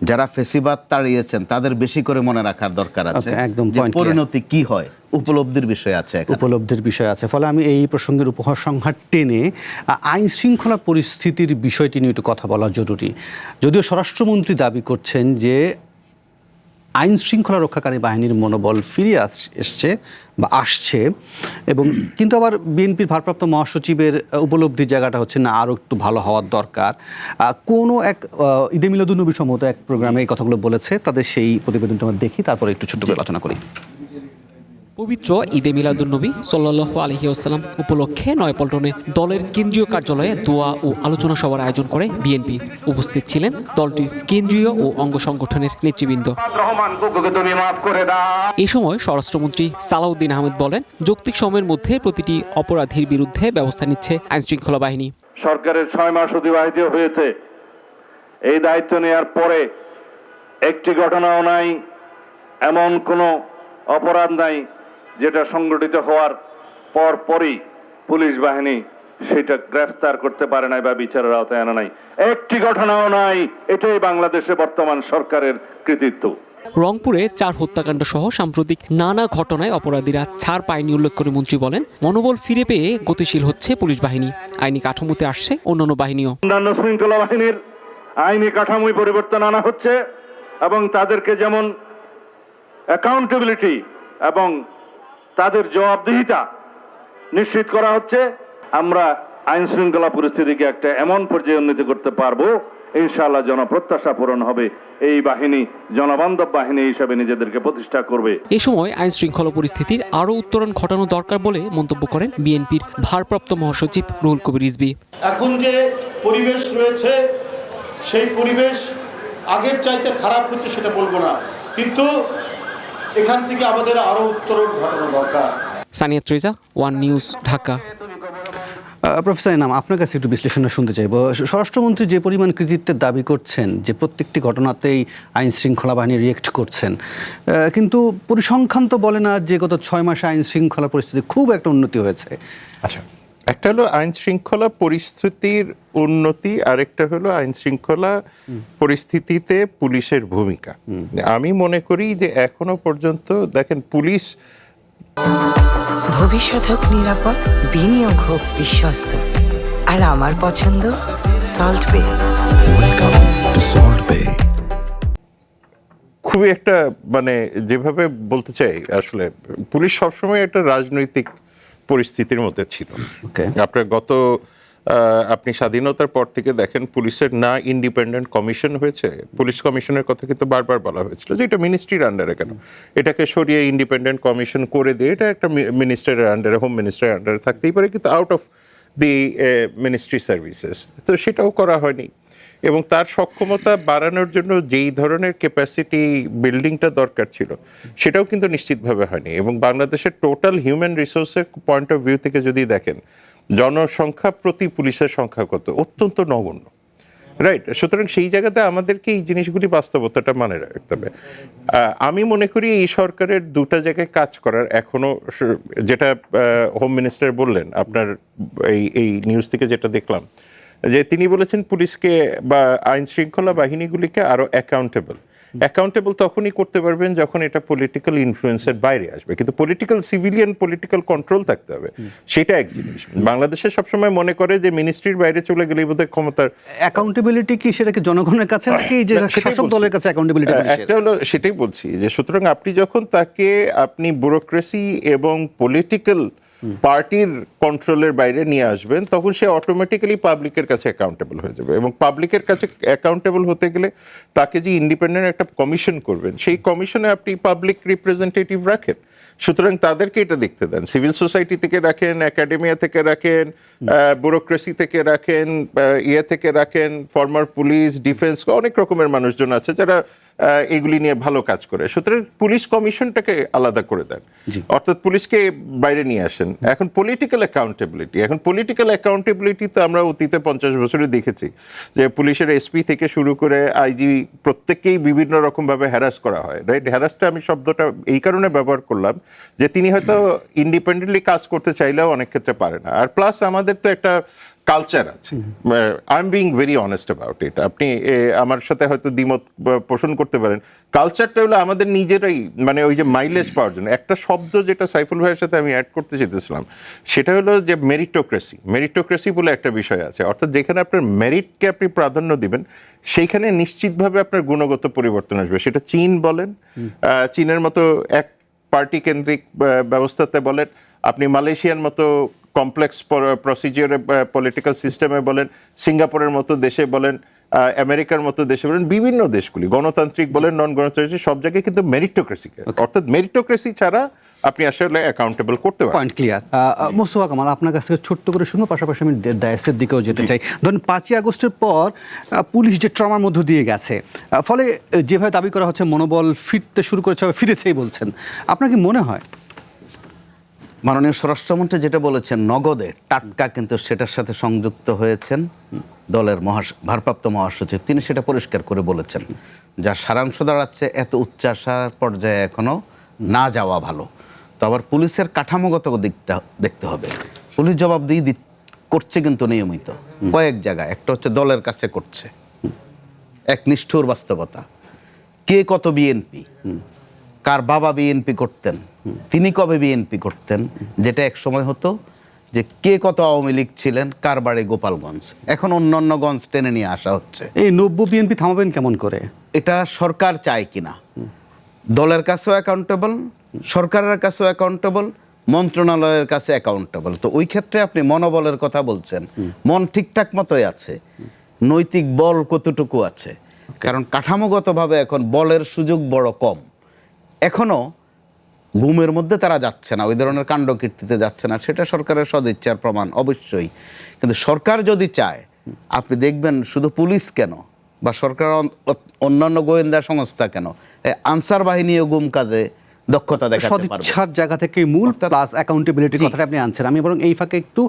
যারা ফেসিবাদ তাড়িয়েছেন তাদের বেশি করে মনে রাখার দরকার আছে, একদম যে point পরিণতি কি হয়, উপলব্ধির বিষয় আছে এখানে। উপলব্ধির বিষয় আছে। ফলে আমি এই প্রসঙ্গের উপসংহার টেনে আইন শৃঙ্খলা পরিস্থিতির বিষয়টি নিয়ে একটু কথা বলা জরুরি। যদিও স্বরাষ্ট্রমন্ত্রী দাবি করছেন যে আইন শৃঙ্খলা রক্ষাকারী বাহিনীর মনোবল ফিরে এসছে বা আসছে, এবং কিন্তু আবার বিএনপির ভারপ্রাপ্ত মহাসচিবের উপলব্ধির জায়গাটা হচ্ছে না, আরও একটু ভালো হওয়ার দরকার। কোনো এক ঈদে মিলাদুন্নবী সম্মত এক প্রোগ্রামে এই কথাগুলো বলেছে, তাদের সেই প্রতিবেদনটা আমরা দেখি, তারপরে একটু ছোট্ট করে আলোচনা করি। পবিত্র ঈদে মিলাদুন্নবী সাল্লাল্লাহু আলাইহি ওয়াসাল্লাম উপলক্ষে নয়াপল্টনে দলের কেন্দ্রীয় কার্যালয়ে দোয়া ও আলোচনা সভার আয়োজন করে বিএনপি। উপস্থিত ছিলেন দলটির কেন্দ্রীয় ও অঙ্গ সংগঠনের নেতৃবৃন্দ। এই সময় স্বরাষ্ট্রমন্ত্রী সালাউদ্দিন আহমেদ বলেন, যৌক্তিক সময়ের মধ্যে প্রতিটি অপরাধীর বিরুদ্ধে ব্যবস্থা নিচ্ছে আইনশৃঙ্খলা বাহিনী। সরকারের 6 মাস অতিবাহিত হয়েছে। এই দায়িত্ব নেওয়ার পরে একটি ঘটনাও নাই, এমন কোনো অপরাধ নাই যেটা সংগঠিত হওয়ার পরই পুলিশ বাহিনী সেটা গ্রেফতার করতে পারে নাই বা বিচারের আওতায় আনা নাই। একটি ঘটনাও নাই। এটাই বাংলাদেশে বর্তমান সরকারের কৃতিত্ব। রংপুরে 4 হত্যাকাণ্ড সহ সাম্প্রতিক নানা ঘটনায় অপরাধীরা ছাড় পায়নি উল্লেখ করে মন্ত্রী বলেন, মনোবল ফিরে পেয়ে গতিশীল হচ্ছে পুলিশ বাহিনী। আইনি কাঠামোতে আসছে অন্যান্য বাহিনীও। অন্যান্য শৃঙ্খলা বাহিনীর আইনি কাঠামোয় পরিবর্তন আনা হচ্ছে এবং তাদেরকে যেমন অ্যাকাউন্টেবিলিটি এবং তাদের জবাবদিহিতা নিশ্চিত করা হচ্ছে, আমরা আইন শৃঙ্খলা পরিস্থিতিকে একটা এমন পর্যায়ে উন্নতি করতে পারবো, ইনশাআল্লাহ জনপ্রত্যাশা পূরণ হবে। এই বাহিনী জনবান্ধব বাহিনী হিসাবে নিজেদেরকে প্রতিষ্ঠা করবে। এ সময় আইন শৃঙ্খলা পরিস্থিতির আরও উত্তরণ ঘটানো দরকার বলে মন্তব্য করেন বিএনপির ভারপ্রাপ্ত মহাসচিব রুহুল কবির রিজভী। এখন যে পরিবেশ রয়েছে সেই পরিবেশ আগের চাইতে খারাপ হচ্ছে সেটা বলবো না, কিন্তু এখান থেকে আমাদের আরও উত্তরণ ঘটানো দরকার। Sania Treza, one news, Dhaka. Professor Inam, আপনার কাছে একটু বিশ্লেষণ শুনতে চাইব। স্বরাষ্ট্রমন্ত্রী যে পরিমাণ কৃতিত্বের দাবি করছেন, যে প্রত্যেকটি ঘটনাতেই আইন শৃঙ্খলা বাহিনী রিয়েক্ট করছেন, কিন্তু পরিসংখ্যান তো বলে না যে গত 6 মাসে আইন শৃঙ্খলা পরিস্থিতি খুব একটা উন্নতি হয়েছে। আচ্ছা, একটা হলো আইন শৃঙ্খলা পরিস্থিতির উন্নতি, আরেকটা হলো আইন শৃঙ্খলা পরিস্থিতিতে পুলিশের ভূমিকা। আমি মনে করি যে এখনো পর্যন্ত দেখেন, পুলিশ ভবিষ্যৎ হোক নিরাপদ, বিনিয়োগ হোক বিশ্বস্ত, আর আমার পছন্দ সল্ট বে। Welcome to Salt Bay. খুবই একটা মানে যেভাবে বলতে চাই, আসলে পুলিশ সবসময় একটা রাজনৈতিক পরিস্থিতির মধ্যে ছিল। আপনার আপনি স্বাধীনতার পর থেকে দেখেন, পুলিশের না ইন্ডিপেন্ডেন্ট কমিশন হয়েছে। পুলিশ কমিশনের কথা কিন্তু বারবার বলা হয়েছিল যে এটা মিনিস্ট্রির আন্ডারে কেন, এটাকে সরিয়ে ইন্ডিপেন্ডেন্ট কমিশন করে দিয়ে এটা একটা মিনিস্টারের আন্ডারে, হোম মিনিস্টারের আন্ডারে থাকতেই পারে, কিন্তু out of the ministry services. তো সেটাও করা হয়নি এবং তার সক্ষমতা বাড়ানোর জন্য যেই ধরনের ক্যাপাসিটি বিল্ডিংটা দরকার ছিল সেটাও কিন্তু নিশ্চিতভাবে হয়নি। এবং বাংলাদেশের টোটাল হিউম্যান রিসোর্সের পয়েন্ট অফ ভিউ থেকে যদি দেখেন, জনসংখ্যা প্রতি পুলিশের সংখ্যা কত, অত্যন্ত নগণ্য, রাইট? সুতরাং সেই জায়গাতে আমাদেরকে এই জিনিসগুলি বাস্তবতাটা মানে রাখতে হবে। আমি মনে করি এই সরকারের দুটা জায়গায় কাজ করার এখনো, যেটা হোম মিনিস্টার বললেন, আপনার এই নিউজ থেকে যেটা দেখলাম, যে তিনি বলেছেন পুলিশকে বা আইন শৃঙ্খলা বাহিনীগুলিকে আরো অ্যাকাউন্টেবল তখনই করতে পারবেন যখন এটা পলিটিক্যাল ইনফ্লুয়েন্সের বাইরে আসবে, কিন্তু পলিটিক্যাল কন্ট্রোল থাকতে হবে। সেটা এক জিনিস। বাংলাদেশে সবসময় মনে করে যে মিনিস্ট্রির বাইরে চলে গেলেই বোধহয় ক্ষমতার অ্যাকাউন্টেবিলিটি কি সেটা কি জনগণের কাছে নাকি যে শাসক দলের কাছে অ্যাকাউন্টেবিলিটি? একটা হলো, সেটাই বলছি যে সুতরাং আপনি যখন তাকে ব্যুরোক্রেসি এবং পলিটিক্যাল পার্টির কন্ট্রোলের বাইরে নিয়ে আসবেন, তখন সে অটোমেটিক্যালি পাবলিকের কাছে অ্যাকাউন্টেবল হয়ে যাবে। এবং পাবলিকের কাছে অ্যাকাউন্টেবল হতে গেলে তাকে যে ইন্ডিপেন্ডেন্ট একটা কমিশন করবেন, সেই কমিশনে আপনি পাবলিক রিপ্রেজেন্টেটিভ রাখেন। সুতরাং তাদেরকে এটা দেখতে দেন, সিভিল সোসাইটি থেকে রাখেন, একাডেমিয়া থেকে রাখেন, ব্যুরোক্রেসি থেকে রাখেন, থেকে রাখেন, ফর্মার পুলিশ, ডিফেন্স, অনেক রকমের মানুষজন আছে যারা এগুলি নিয়ে ভালো কাজ করে। সুতরাং পুলিশ কমিশনটাকে আলাদা করে দেন, অর্থাৎ পুলিশকে বাইরে নিয়ে আসেন। এখন পলিটিক্যাল অ্যাকাউন্টেবিলিটি তো আমরা অতীতে 50 বছরে দেখেছি যে পুলিশের এসপি থেকে শুরু করে আইজি প্রত্যেককেই বিভিন্ন রকমভাবে হ্যারাস করা হয়, রাইট? হ্যারাসটা আমি শব্দটা এই কারণে ব্যবহার করলাম যে তিনি হয়তো ইন্ডিপেন্ডেন্টলি কাজ করতে চাইলেও অনেক ক্ষেত্রে পারে না। আর প্লাস আমাদের তো একটা কালচার আছে, I am being very honest about it. আপনি আমার সাথে হয়তো দ্বিমত পোষণ করতে পারেন। কালচারটা হলো আমাদের নিজেরাই, মানে ওই যে মাইলেজ পাওয়ার জন্য একটা শব্দ যেটা সাইফুল ভাইয়ের সাথে আমি অ্যাড করতে চেয়েছিলাম, সেটা হলো যে মেরিটোক্রেসি বলে একটা বিষয় আছে। অর্থাৎ যেখানে আপনার মেরিটকে আপনি প্রাধান্য দিবেন, সেইখানে নিশ্চিতভাবে আপনার গুণগত পরিবর্তন আসবে। সেটা চীন বলেন, চীনের মতো এক পার্টি কেন্দ্রিক ব্যবস্থাতে বলেন, আপনি মালয়েশিয়ার মতো কমপ্লেক্স প্রসিজিওরে পলিটিক্যাল সিস্টেমে বলেন, সিঙ্গাপুরের মতো দেশে বলেন, আমেরিকার মতো দেশে বলেন, বিভিন্ন দেশগুলি গণতান্ত্রিক বলেন, নন গণতান্ত্রিক, সব জায়গায় কিন্তু মেরিটোক্রেসিকে, অর্থাৎ মেরিটোক্রেসি ছাড়া আপনি আসলে অ্যাকাউন্টেবল করতে পারেন। Point clear. মোস্তফা কামাল, আপনার কাছ থেকে ছোট্ট করে শুনবো, পাশাপাশি আমি ডায়াসের দিকেও যেতে চাই। ধরুন 5ই আগস্টের পর পুলিশ যে ট্রমার মধ্য দিয়ে গেছে, ফলে যেভাবে দাবি করা হচ্ছে মনোবল ফিরতে শুরু করেছে, ফিরেছেই বলছেন, আপনার কি মনে হয়? মাননীয় স্বরাষ্ট্রমন্ত্রী যেটা বলেছেন নগদে টাটকা, কিন্তু সেটার সাথে সংযুক্ত হয়েছেন দলের ভারপ্রাপ্ত মহাসচিব, তিনি সেটা পরিষ্কার করে বলেছেন, যার সারাংশ দাঁড়াচ্ছে এত উচ্চাশার পর্যায়ে এখনো না যাওয়া ভালো। তো আবার পুলিশের কাঠামোগত দিকটা দেখতে হবে। পুলিশ জবাবদিহি করছে কিন্তু নিয়মিত কয়েক জায়গায়। একটা হচ্ছে দলের কাছে করছে, এক নিষ্ঠুর বাস্তবতা। কে কত বিএনপি, কার বাবা বিএনপি করতেন, তিনি কবে বিএনপি করতেন, যেটা এক সময় হতো যে কে কত আওয়ামী লীগ ছিলেন, কার বাড়ি গোপালগঞ্জ, এখন অন্য গঞ্জ টেনে নিয়ে আসা হচ্ছে। এই 90 বিএনপি থামাবেন কেমন করে? এটা সরকার চায় কিনা, দলের কাছেও অ্যাকাউন্টেবল, সরকারের কাছেও অ্যাকাউন্টেবল, মন্ত্রণালয়ের কাছে অ্যাকাউন্টেবল। তো ওই ক্ষেত্রে আপনি মনোবলের কথা বলছেন, মন ঠিকঠাক মতোই আছে, নৈতিক বল কতটুকু আছে? কারণ কাঠামোগতভাবে এখন বলের সুযোগ বড় কম। এখনও ঘুমের মধ্যে তারা যাচ্ছে না, ওই ধরনের কাণ্ডকীর্তিতে যাচ্ছে না, সেটা সরকারের সদিচ্ছার প্রমাণ অবশ্যই। কিন্তু সরকার যদি চায়, আপনি দেখবেন শুধু পুলিশ কেন বা সরকার অন্যান্য গোয়েন্দা সংস্থা কেন, আনসার বাহিনীও গুম কাজে দক্ষতা দেখাতে পারবে। সদিচ্ছার জায়গা থেকে মূল প্লাস অ্যাকাউন্টেবিলিটির কথাটা আপনি আনছেন। আমি বরং এই ফাঁকে একটু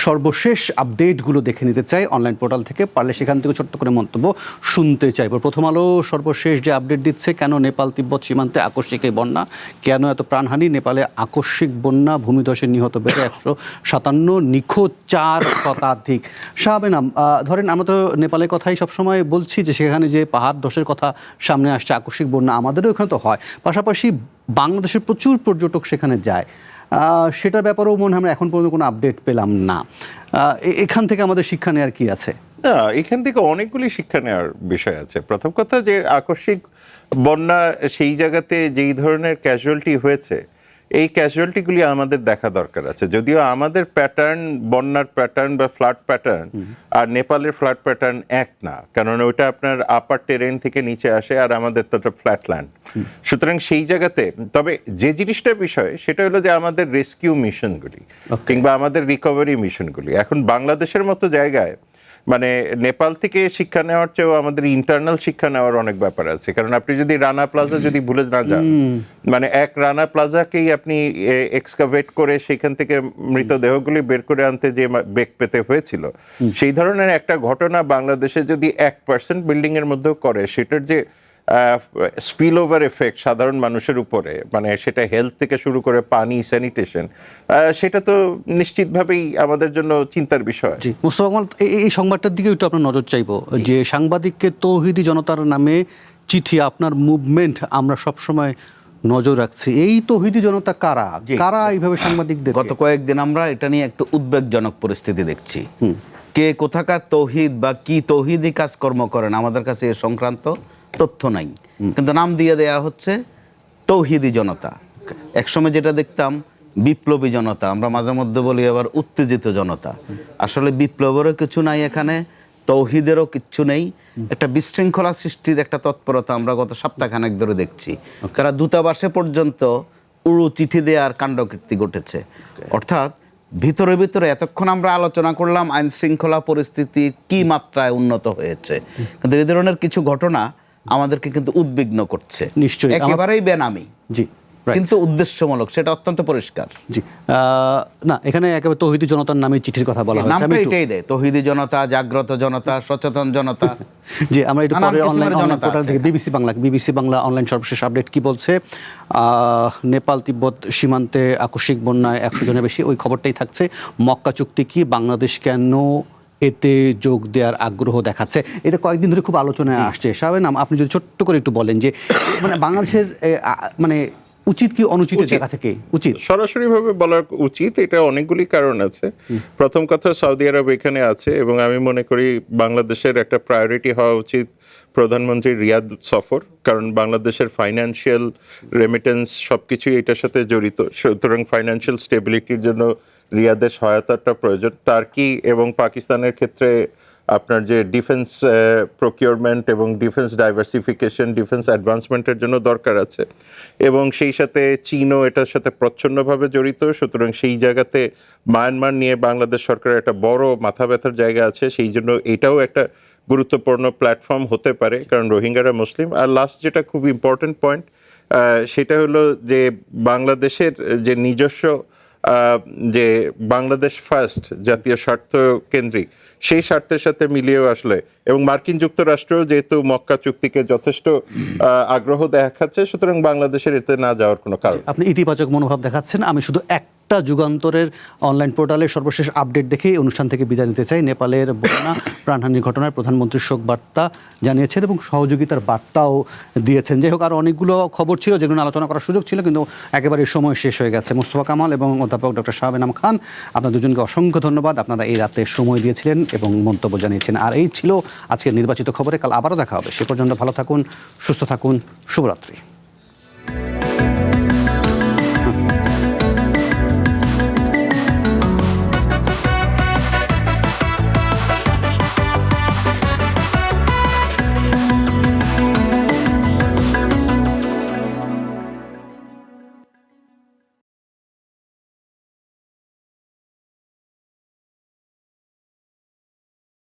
সর্বশেষ আপডেটগুলো দেখে নিতে চাই অনলাইন পোর্টাল থেকে, পারলে সেখান থেকে ছোট্ট করে মন্তব্য শুনতে চাইব। প্রথম আলো সর্বশেষ যে আপডেট দিচ্ছে, কেন নেপাল তিব্বত সীমান্তে আকস্মিক এই বন্যা, কেন এত প্রাণহানি, নেপালে আকস্মিক বন্যা, ভূমিধসে নিহত বেড়ে 157, নিখোঁজ 4 শতাধিক। শাহাবেনাম, ধরেন আমরা তো নেপালের কথাই সবসময় বলছি যে সেখানে যে পাহাড় ধসের কথা সামনে আসছে, আকস্মিক বন্যা আমাদেরও এখানে তো হয়, পাশাপাশি বাংলাদেশের প্রচুর পর্যটক সেখানে যায়, সেটার ব্যাপারেও মনে হয় আমরা এখন পর্যন্ত কোনো আপডেট পেলাম না। এখান থেকে আমাদের শিক্ষা নেওয়ার কি আছে? না, এখান থেকে অনেকগুলি শিক্ষা নেওয়ার বিষয় আছে। প্রথম কথা যে আকস্মিক বন্যা, সেই জায়গাতে যেই ধরনের ক্যাজুয়ালিটি হয়েছে, এই ক্যাজুয়ালিটিগুলি আমাদের দেখা দরকার আছে। যদিও আমাদের প্যাটার্ন, বন্যার প্যাটার্ন বা ফ্লাড প্যাটার্ন আর নেপালের ফ্লাড প্যাটার্ন এক না, কারণ ওইটা আপনার আপার টেরেন থেকে নিচে আসে, আর আমাদের তো ফ্ল্যাট ল্যান্ড। সুতরাং সেই জায়গাতে, তবে যে জিনিসটা বিষয় সেটা হলো যে আমাদের রেস্কিউ মিশনগুলি কিংবা আমাদের রিকভারি মিশনগুলি এখন বাংলাদেশের মতো জায়গায়, মানে নেপাল থেকে শিক্ষা নেওয়ার চেয়েও আমাদের ইন্টারনাল শিক্ষা নেওয়ার অনেক ব্যাপার আছে। কারণ আপনি যদি রানা প্লাজা যদি ভুলে না যান, মানে এক রানা প্লাজাকেই আপনি এক্সকাভেট করে সেখান থেকে মৃতদেহগুলি বের করে আনতে যে বেগ পেতে হয়েছিল, সেই ধরনের একটা ঘটনা বাংলাদেশে যদি 1% বিল্ডিং এর মধ্যেও করে, সেটার যে স্পিল ওভার এফেক্ট সাধারণ মানুষের উপরে, মানে সেটা হেলথ থেকে শুরু করে পানি, স্যানিটেশন, সেটা তো নিশ্চিতভাবেই আমাদের জন্য চিন্তার বিষয়। জি, মোস্তফা কামাল, এই সংবাদটার দিকে একটু আপনার নজর চাইবো, যে সাংবাদিককে তৌহিদি জনতার নামে চিঠি, আপনার মুভমেন্ট আমরা সবসময় নজর রাখছি। এই তৌহিদি জনতা কারা, কারা এইভাবে সাংবাদিকদের? গত কয়েকদিন আমরা এটা নিয়ে একটু উদ্বেগজনক পরিস্থিতি দেখছি। কে কোথাকার তৌহিদ বা কি তৌহিদি কাজকর্ম করেন, আমাদের কাছে এ সংক্রান্ত তথ্য নাই, কিন্তু নাম দিয়ে দেয়া হচ্ছে তৌহিদি জনতা। একসময় যেটা দেখতাম বিপ্লবী জনতা, আমরা মাঝে মধ্যে বলি আবার উত্তেজিত জনতা। আসলে বিপ্লবেরও কিছু নাই এখানে, তৌহিদেরও কিচ্ছু নেই। একটা বিশৃঙ্খলা সৃষ্টির একটা তৎপরতা আমরা গত সপ্তাহখানেক ধরে দেখছি। তারা দূতাবাসে পর্যন্ত উড়ু চিঠি দেওয়ার কাণ্ডকীর্তি ঘটেছে। অর্থাৎ ভিতরে ভিতরে এতক্ষণ আমরা আলোচনা করলাম আইন শৃঙ্খলা পরিস্থিতি কি মাত্রায় উন্নত হয়েছে, কিন্তু এই ধরনের কিছু ঘটনা আমাদেরকে কিন্তু উদ্বিগ্ন করছে। নিশ্চয়ই, একেবারেই বেনামি, জি, কিন্তু উদ্দেশ্যমূলক, সেটা অত্যন্ত পরিষ্কার। জি, না, এখানে একেবারে তৌহিদি জনতার নামে চিঠির কথা বলা হয়েছে। নামটা এটাই দেয়, তৌহিদি জনতা, জাগ্রত জনতা, সচেতন জনতা। জি, আমরা একটু পরে অনলাইন পোর্টাল থেকে বিবিসি বাংলা অনলাইন সর্বশেষ আপডেট কি বলছে। নেপাল তিব্বত সীমান্তে আকস্মিক বন্যায় 100 জনের বেশি, ওই খবরটাই থাকছে। মক্কা চুক্তি কি, বাংলাদেশ কেন এতে যোগ দেওয়ার আগ্রহ দেখাচ্ছে, এটা কয়েকদিন ধরে খুব আলোচনায় আসছে। শাহাবেনাম, আপনি যদি ছোট্ট করে একটু বলেন যে মানে বাংলাদেশের মানে উচিত কি অনুচিত জায়গা থেকে উচিত? সরাসরিভাবে বলা উচিত, এটা অনেকগুলি কারণ আছে। প্রথম কথা, সৌদি আরব এখানে আছে এবং আমি মনে করি বাংলাদেশের একটা প্রায়োরিটি হওয়া উচিত প্রধানমন্ত্রী রিয়াদ সফর, কারণ বাংলাদেশের ফাইন্যান্সিয়াল রেমিটেন্স সব কিছুই এটার সাথে জড়িত। সুতরাং ফাইন্যান্সিয়াল স্টেবিলিটির জন্য রিয়াদের সহায়তাটা প্রয়োজন। টার্কি এবং পাকিস্তানের ক্ষেত্রে আপনার যে ডিফেন্স প্রকিউরমেন্ট এবং ডিফেন্স ডাইভার্সিফিকেশন, ডিফেন্স অ্যাডভান্সমেন্টের জন্য দরকার আছে, এবং সেই সাথে চীনও এটার সাথে প্রচ্ছন্নভাবে জড়িত। সুতরাং সেই জায়গাতে মায়ানমার নিয়ে বাংলাদেশ সরকারের একটা বড় মাথা ব্যথার জায়গা আছে, সেই জন্য এটাও একটা গুরুত্বপূর্ণ প্ল্যাটফর্ম হতে পারে, কারণ রোহিঙ্গারা মুসলিম। আর লাস্ট যেটা খুব ইম্পর্টেন্ট পয়েন্ট, সেটা হলো যে বাংলাদেশের যে নিজস্ব যে বাংলাদেশ ফার্স্ট জাতীয় স্বার্থ কেন্দ্রিক, সেই স্বার্থের সাথে মিলিয়েও আসলে, এবং মার্কিন যুক্তরাষ্ট্র যেহেতু মক্কা চুক্তিকে যথেষ্ট আগ্রহ দেখাচ্ছে, সুতরাং বাংলাদেশের এতে না যাওয়ার কোনো কারণ। আপনি ইতিবাচক মনোভাব দেখাচ্ছেন। আমি শুধু একটা যুগান্তরের অনলাইন পোর্টালের সর্বশেষ আপডেট দেখে অনুষ্ঠান থেকে বিদায় নিতে চাই। নেপালের বন্যা প্রাণহানির ঘটনায় প্রধানমন্ত্রী শোক বার্তা জানিয়েছেন এবং সহযোগিতার বার্তাও দিয়েছেন। যাই হোক, আরও অনেকগুলো খবর ছিল যেগুলো আলোচনা করার সুযোগ ছিল, কিন্তু একেবারে সময় শেষ হয়ে গেছে। মোস্তফা কামাল এবং অধ্যাপক ডক্টর শাহবেনাম খান, আপনার দুজনকে অসংখ্য ধন্যবাদ। আপনারা এই রাতে সময় দিয়েছিলেন এবং মন্তব্য জানিয়েছেন। আর এই ছিল আজকের নির্বাচিত খবরে। কাল আবারও দেখা হবে। সে পর্যন্ত ভালো থাকুন, সুস্থ থাকুন, শুভরাত্রি।